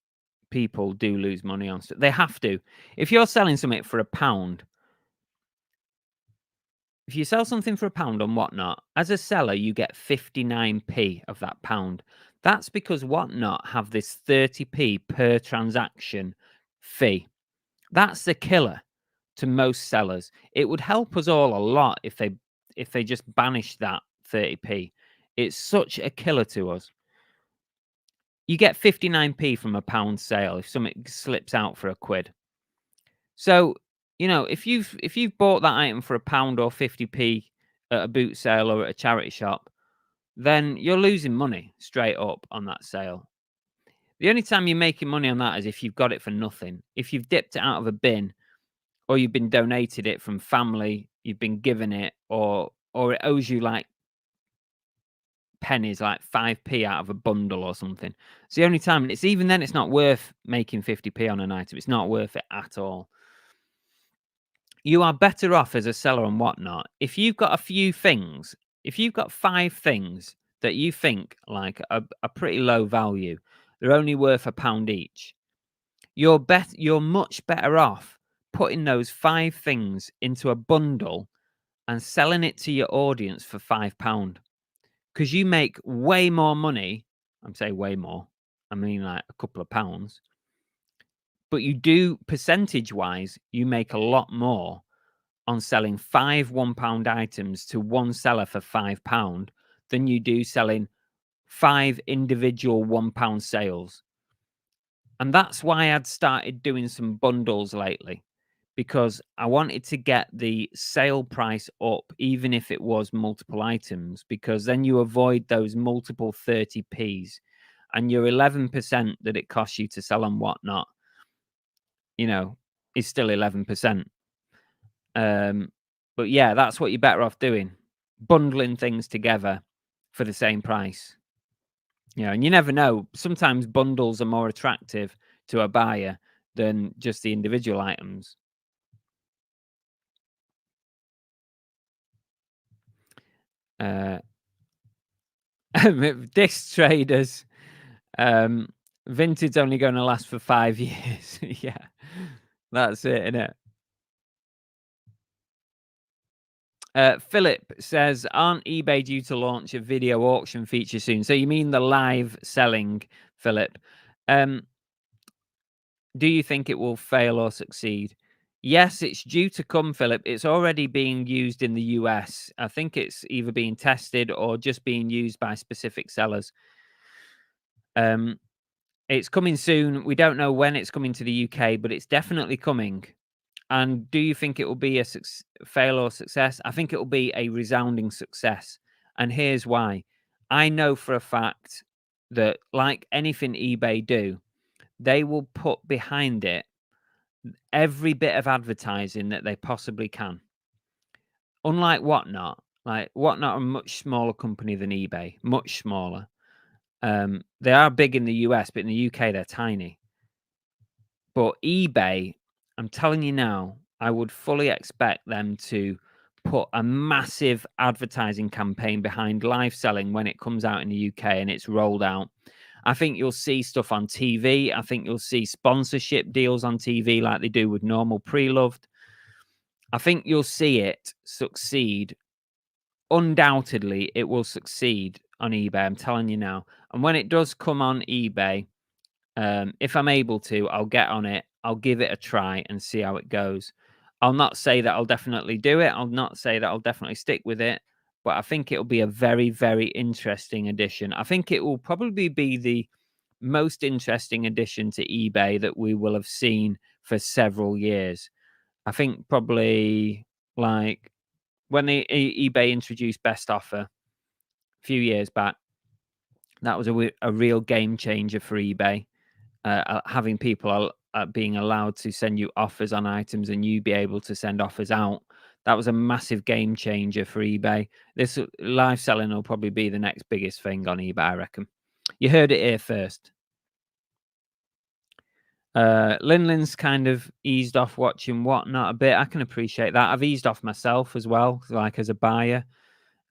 people do lose money on stuff. They have to. If you're selling something for £1, if you sell something for £1 on Whatnot, as a seller, you get 59p of that pound. That's because Whatnot have this 30p per transaction fee. That's the killer to most sellers. It would help us all a lot if they just banished that 30p. It's such a killer to us. You get 59p from £1 sale if something slips out for £1. So, if you've bought that item for £1 or 50p at a boot sale or at a charity shop, then you're losing money straight up on that sale. The only time you're making money on that is if you've got it for nothing. If you've dipped it out of a bin, or you've been donated it from family, you've been given it, or it owes you like pennies, like 5p out of a bundle or something. It's the only time, and it's even then, it's not worth making 50p on an item. It's not worth it at all. You are better off as a seller on Whatnot if you've got a few things. If you've got 5 things that you think like a pretty low value, they're only worth £1 each. You're much better off putting those 5 things into a bundle and selling it to your audience for £5, because you make way more money. I'm saying way more. I mean like a couple of pounds. But you do, percentage wise, you make a lot more on selling 5 £1 items to one seller for £5 than you do selling 5 individual £1 sales. And that's why I'd started doing some bundles lately, because I wanted to get the sale price up, even if it was multiple items, because then you avoid those multiple 30p's and your 11% that it costs you to sell and whatnot, is still 11%. But yeah, that's what you're better off doing, bundling things together for the same price. And you never know. Sometimes bundles are more attractive to a buyer than just the individual items. Disc traders. Vinted's only going to last for 5 years. Yeah, that's it, isn't it? Philip says, aren't eBay due to launch a video auction feature soon? So you mean the live selling, Philip? Do you think it will fail or succeed? Yes, it's due to come, Philip. It's already being used in the US. I think it's either being tested or just being used by specific sellers. It's coming soon. We don't know when it's coming to the UK, but it's definitely coming. And do you think it will be a fail or success? I think it will be a resounding success. And here's why. I know for a fact that, like anything eBay do, they will put behind it every bit of advertising that they possibly can. Unlike Whatnot, like Whatnot are a much smaller company than eBay, much smaller. They are big in the US, but in the UK they're tiny. But eBay, I'm telling you now, I would fully expect them to put a massive advertising campaign behind live selling when it comes out in the UK and it's rolled out. I think you'll see stuff on TV. I think you'll see sponsorship deals on TV like they do with normal pre-loved. I think you'll see it succeed. Undoubtedly, it will succeed on eBay. I'm telling you now. And when it does come on eBay, if I'm able to, I'll get on it. I'll give it a try and see how it goes. I'll not say that I'll definitely do it. I'll not say that I'll definitely stick with it. But I think it'll be a very, very interesting addition. I think it will probably be the most interesting addition to eBay that we will have seen for several years. I think probably like when eBay introduced Best Offer a few years back, that was a real game changer for eBay. Having people being allowed to send you offers on items and you be able to send offers out, that was a massive game changer for eBay. This live selling will probably be the next biggest thing on eBay, I reckon. You heard it here first. Linlin's kind of eased off watching Whatnot a bit. I can appreciate that. I've eased off myself as well, like as a buyer.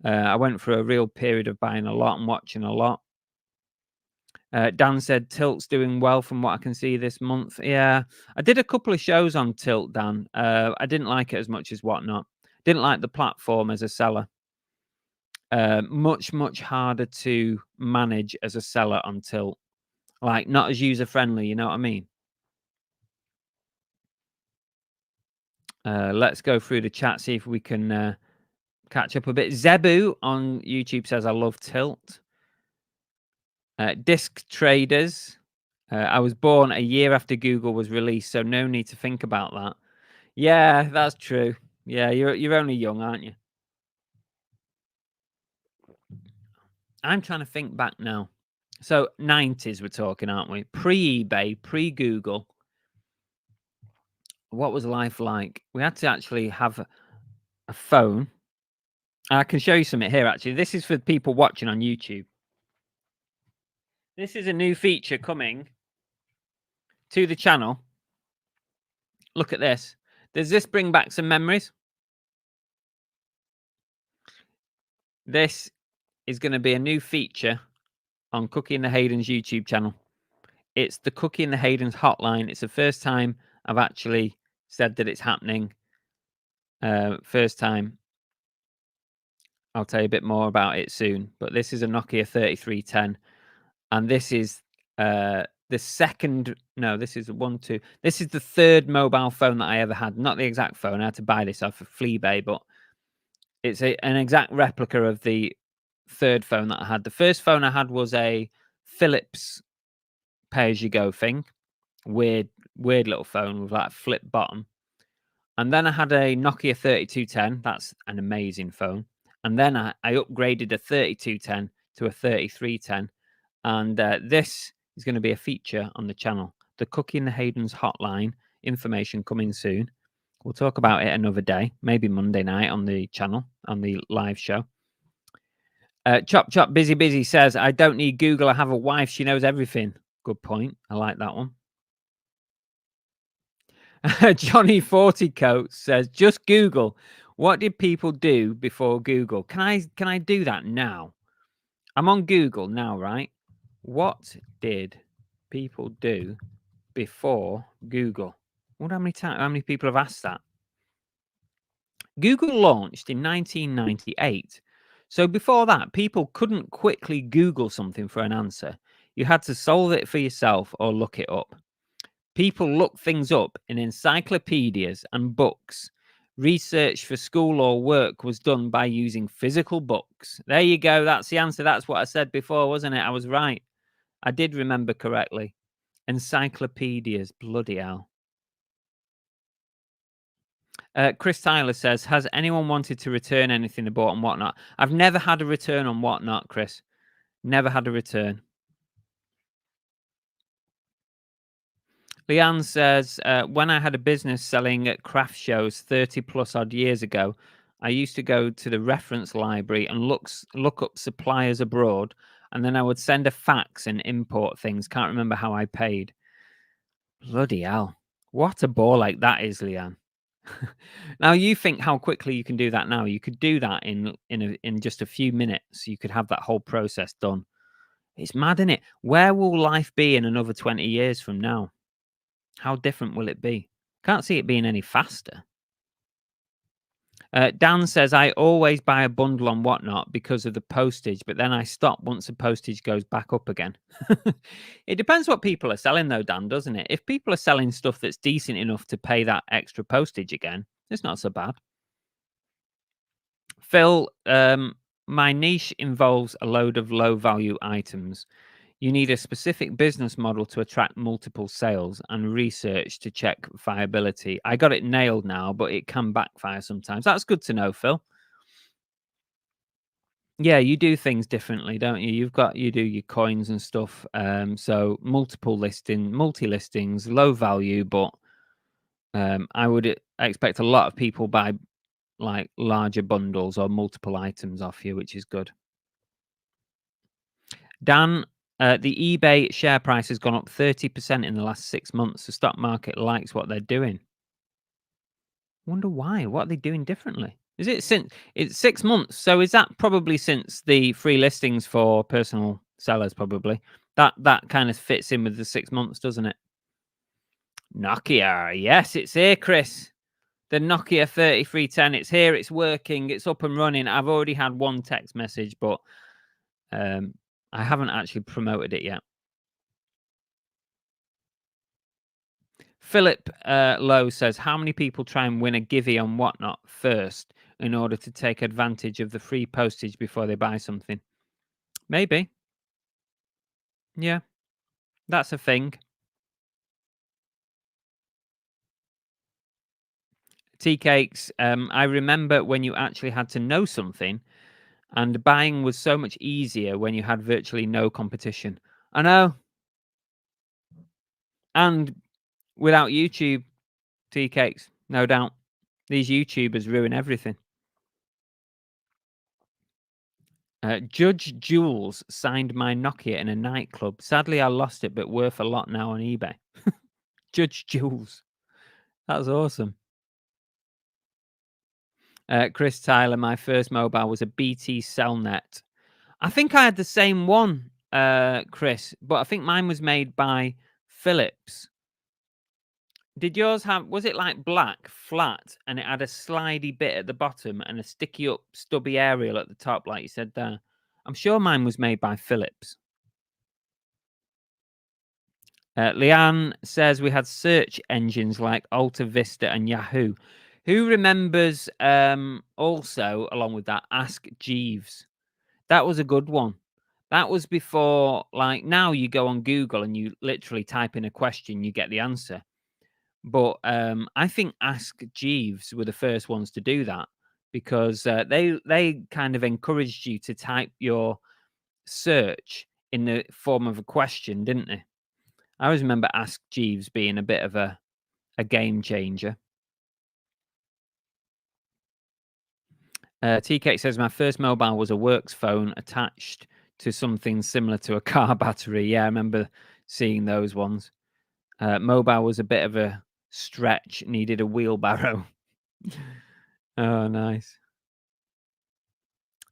I went through a real period of buying a lot and watching a lot. Dan said Tilt's doing well from what I can see this month. Yeah, I did a couple of shows on Tilt, Dan. I didn't like it as much as Whatnot. Didn't like the platform as a seller. Much, much harder to manage as a seller on Tilt. Like, not as user-friendly, you know what I mean? Let's go through the chat, see if we can catch up a bit. Zebu on YouTube says, I love Tilt. Disc Traders. I was born a year after Google was released, so no need to think about that. Yeah, that's true. Yeah, you're only young, aren't you? I'm trying to think back now. So 90s we're talking, aren't we? Pre-eBay, pre-Google. What was life like? We had to actually have a phone. I can show you something here, actually. This is for people watching on YouTube. This is a new feature coming to the channel. Look at this. Does this bring back some memories? This is going to be a new feature on Cookie and the Hayden's YouTube channel. It's the Cookie and the Hayden's hotline. It's the first time I've actually said that it's happening. First time. I'll tell you a bit more about it soon. But this is a Nokia 3310. And this is the second. No, this is This is the third mobile phone that I ever had. Not the exact phone. I had to buy this off of Fleabay, but it's an exact replica of the third phone that I had. The first phone I had was a Philips pay-as-you-go thing. Weird little phone with like a flip bottom. And then I had a Nokia 3210. That's an amazing phone. And then I upgraded a 3210 to a 3310. And this is going to be a feature on the channel. The Cookie and the Haydens hotline, information coming soon. We'll talk about it another day, maybe Monday night on the channel, on the live show. Chop Chop Busy says, I don't need Google. I have a wife. She knows everything. Good point. I like that one. Johnny 40 Coat says, just Google. What did people do before Google? Can I do that now? I'm on Google now, right? What did people do before Google? I wonder how many people have asked that. Google launched in 1998. So before that, people couldn't quickly Google something for an answer. You had to solve it for yourself or look it up. People looked things up in encyclopedias and books. Research for school or work was done by using physical books. There you go. That's the answer. That's what I said before, wasn't it? I was right. I did remember correctly. Encyclopedias. Bloody hell. Chris Tyler says, has anyone wanted to return anything they bought and whatnot? I've never had a return on whatnot, Chris. Never had a return. Leanne says, when I had a business selling at craft shows 30 plus odd years ago, I used to go to the reference library and look up suppliers abroad, and then I would send a fax and import things. Can't remember how I paid. Bloody hell. What a bore like that is, Leanne. Now you think how quickly you can do that now. You could do that in just a few minutes. You could have that whole process done. It's mad, isn't it? Where will life be in another 20 years from now? How different will it be? Can't see it being any faster. Dan says, I always buy a bundle on Whatnot because of the postage, but then I stop once the postage goes back up again. It depends what people are selling, though, Dan, doesn't it? If people are selling stuff that's decent enough to pay that extra postage again, it's not so bad. Phil, my niche involves a load of low-value items. You need a specific business model to attract multiple sales and research to check viability. I got it nailed now, but it can backfire sometimes. That's good to know, Phil. Yeah, you do things differently, don't you? You do your coins and stuff. So multi-listings, low value, but I would expect a lot of people buy like larger bundles or multiple items off you, which is good. Dan, the eBay share price has gone up 30% in the last 6 months. The stock market likes what they're doing. Wonder why? What are they doing differently? Is it since it's 6 months? So is that probably since the free listings for personal sellers? Probably that kind of fits in with the 6 months, doesn't it? Nokia, yes, it's here, Chris. The Nokia 3310. It's here. It's working. It's up and running. I've already had one text message, but I haven't actually promoted it yet. Philip Lowe says, how many people try and win a givey on Whatnot first in order to take advantage of the free postage before they buy something? Maybe. Yeah, that's a thing. Tea cakes. I remember when you actually had to know something, and buying was so much easier when you had virtually no competition. I know. And without YouTube, tea cakes, no doubt. These YouTubers ruin everything. Judge Jules signed my Nokia in a nightclub. Sadly, I lost it, but worth a lot now on eBay. Judge Jules. That's awesome. Chris Tyler, my first mobile was a BT Cellnet. I think I had the same one, Chris, but I think mine was made by Philips. Did yours have, was it like black, flat, and it had a slidey bit at the bottom and a sticky up, stubby aerial at the top, like you said there? I'm sure mine was made by Philips. Leanne says we had search engines like Alta Vista and Yahoo. Who remembers also, along with that, Ask Jeeves? That was a good one. That was before, like, now you go on Google and you literally type in a question, you get the answer. But I think Ask Jeeves were the first ones to do that, because they kind of encouraged you to type your search in the form of a question, didn't they? I always remember Ask Jeeves being a bit of a game changer. TK says, my first mobile was a works phone attached to something similar to a car battery. Yeah, I remember seeing those ones. Mobile was a bit of a stretch, needed a wheelbarrow. Oh, nice.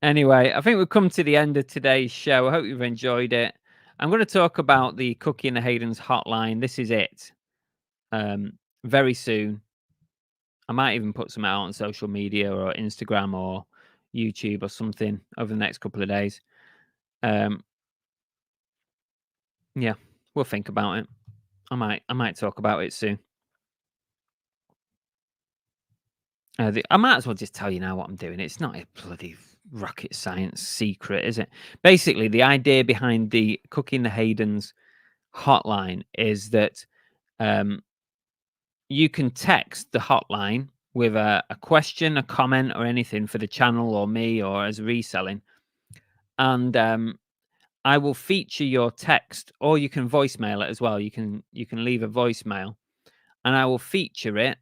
Anyway, I think we've come to the end of today's show. I hope you've enjoyed it. I'm going to talk about the Cookie and the Haydens hotline. This is it. Very soon. I might even put some out on social media or Instagram or YouTube or something over the next couple of days. Yeah, we'll think about it. I might talk about it soon. I might as well just tell you now what I'm doing. It's not a bloody rocket science secret, is it? Basically, the idea behind the Cookie and the Haydens hotline is that you can text the hotline with a question, a comment, or anything for the channel or me or as reselling, and I will feature your text, or you can voicemail it as well. You can leave a voicemail, and I will feature it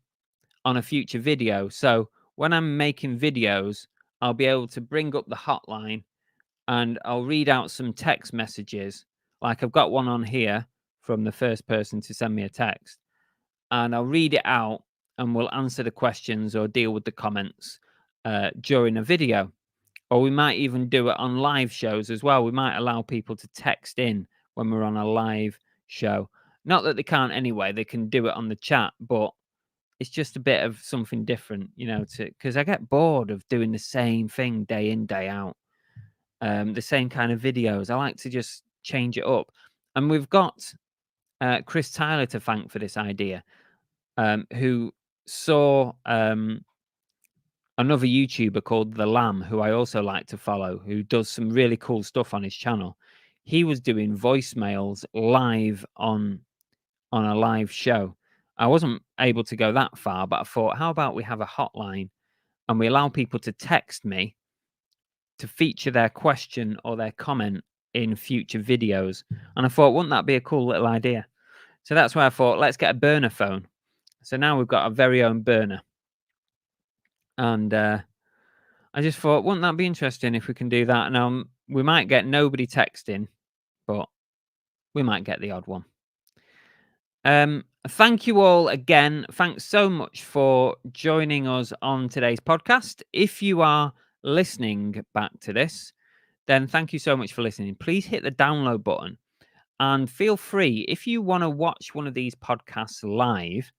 on a future video. So when I'm making videos, I'll be able to bring up the hotline and I'll read out some text messages. Like I've got one on here from the first person to send me a text, and I'll read it out and we'll answer the questions or deal with the comments during a video. Or we might even do it on live shows as well. We might allow people to text in when we're on a live show. Not that they can't anyway, they can do it on the chat, but it's just a bit of something different, because I get bored of doing the same thing day in, day out. The same kind of videos. I like to just change it up. And we've got Chris Tyler to thank for this idea, who saw another YouTuber called The Lamb, who I also like to follow, who does some really cool stuff on his channel. He was doing voicemails live on a live show. I wasn't able to go that far, but I thought, how about we have a hotline and we allow people to text me to feature their question or their comment in future videos. And I thought, wouldn't that be a cool little idea? So that's why I thought, let's get a burner phone. So now we've got our very own burner. And I just thought, wouldn't that be interesting if we can do that? Now, we might get nobody texting, but we might get the odd one. Thank you all again. Thanks so much for joining us on today's podcast. If you are listening back to this, then thank you so much for listening. Please hit the download button and feel free, if you want to watch one of these podcasts live,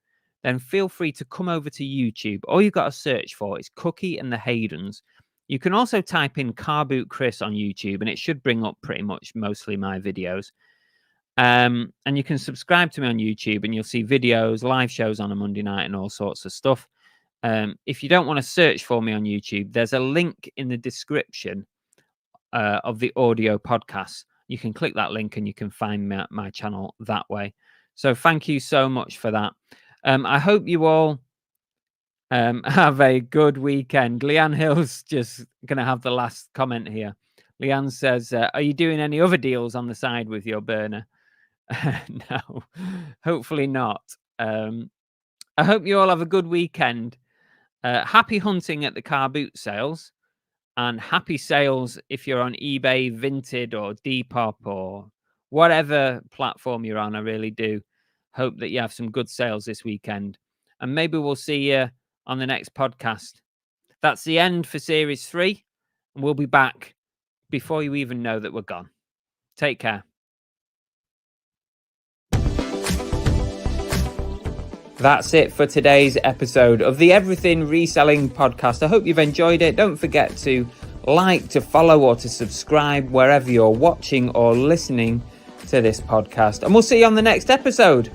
then feel free to come over to YouTube. All you've got to search for is Cookie and the Haydens. You can also type in Car Boot Chris on YouTube and it should bring up pretty much mostly my videos. And you can subscribe to me on YouTube and you'll see videos, live shows on a Monday night and all sorts of stuff. If you don't want to search for me on YouTube, there's a link in the description of the audio podcast. You can click that link and you can find my channel that way. So thank you so much for that. I hope you all have a good weekend. Leanne Hill's just going to have the last comment here. Leanne says, are you doing any other deals on the side with your burner? No, hopefully not. I hope you all have a good weekend. Happy hunting at the car boot sales, and happy sales if you're on eBay, Vinted, or Depop, or whatever platform you're on. I really do hope that you have some good sales this weekend, and maybe we'll see you on the next podcast. That's the end for Series 3, and we'll be back before you even know that we're gone. Take care. That's it for today's episode of the Everything Reselling podcast. I hope you've enjoyed it. Don't forget to like, to follow, or to subscribe wherever you're watching or listening to this podcast. And we'll see you on the next episode.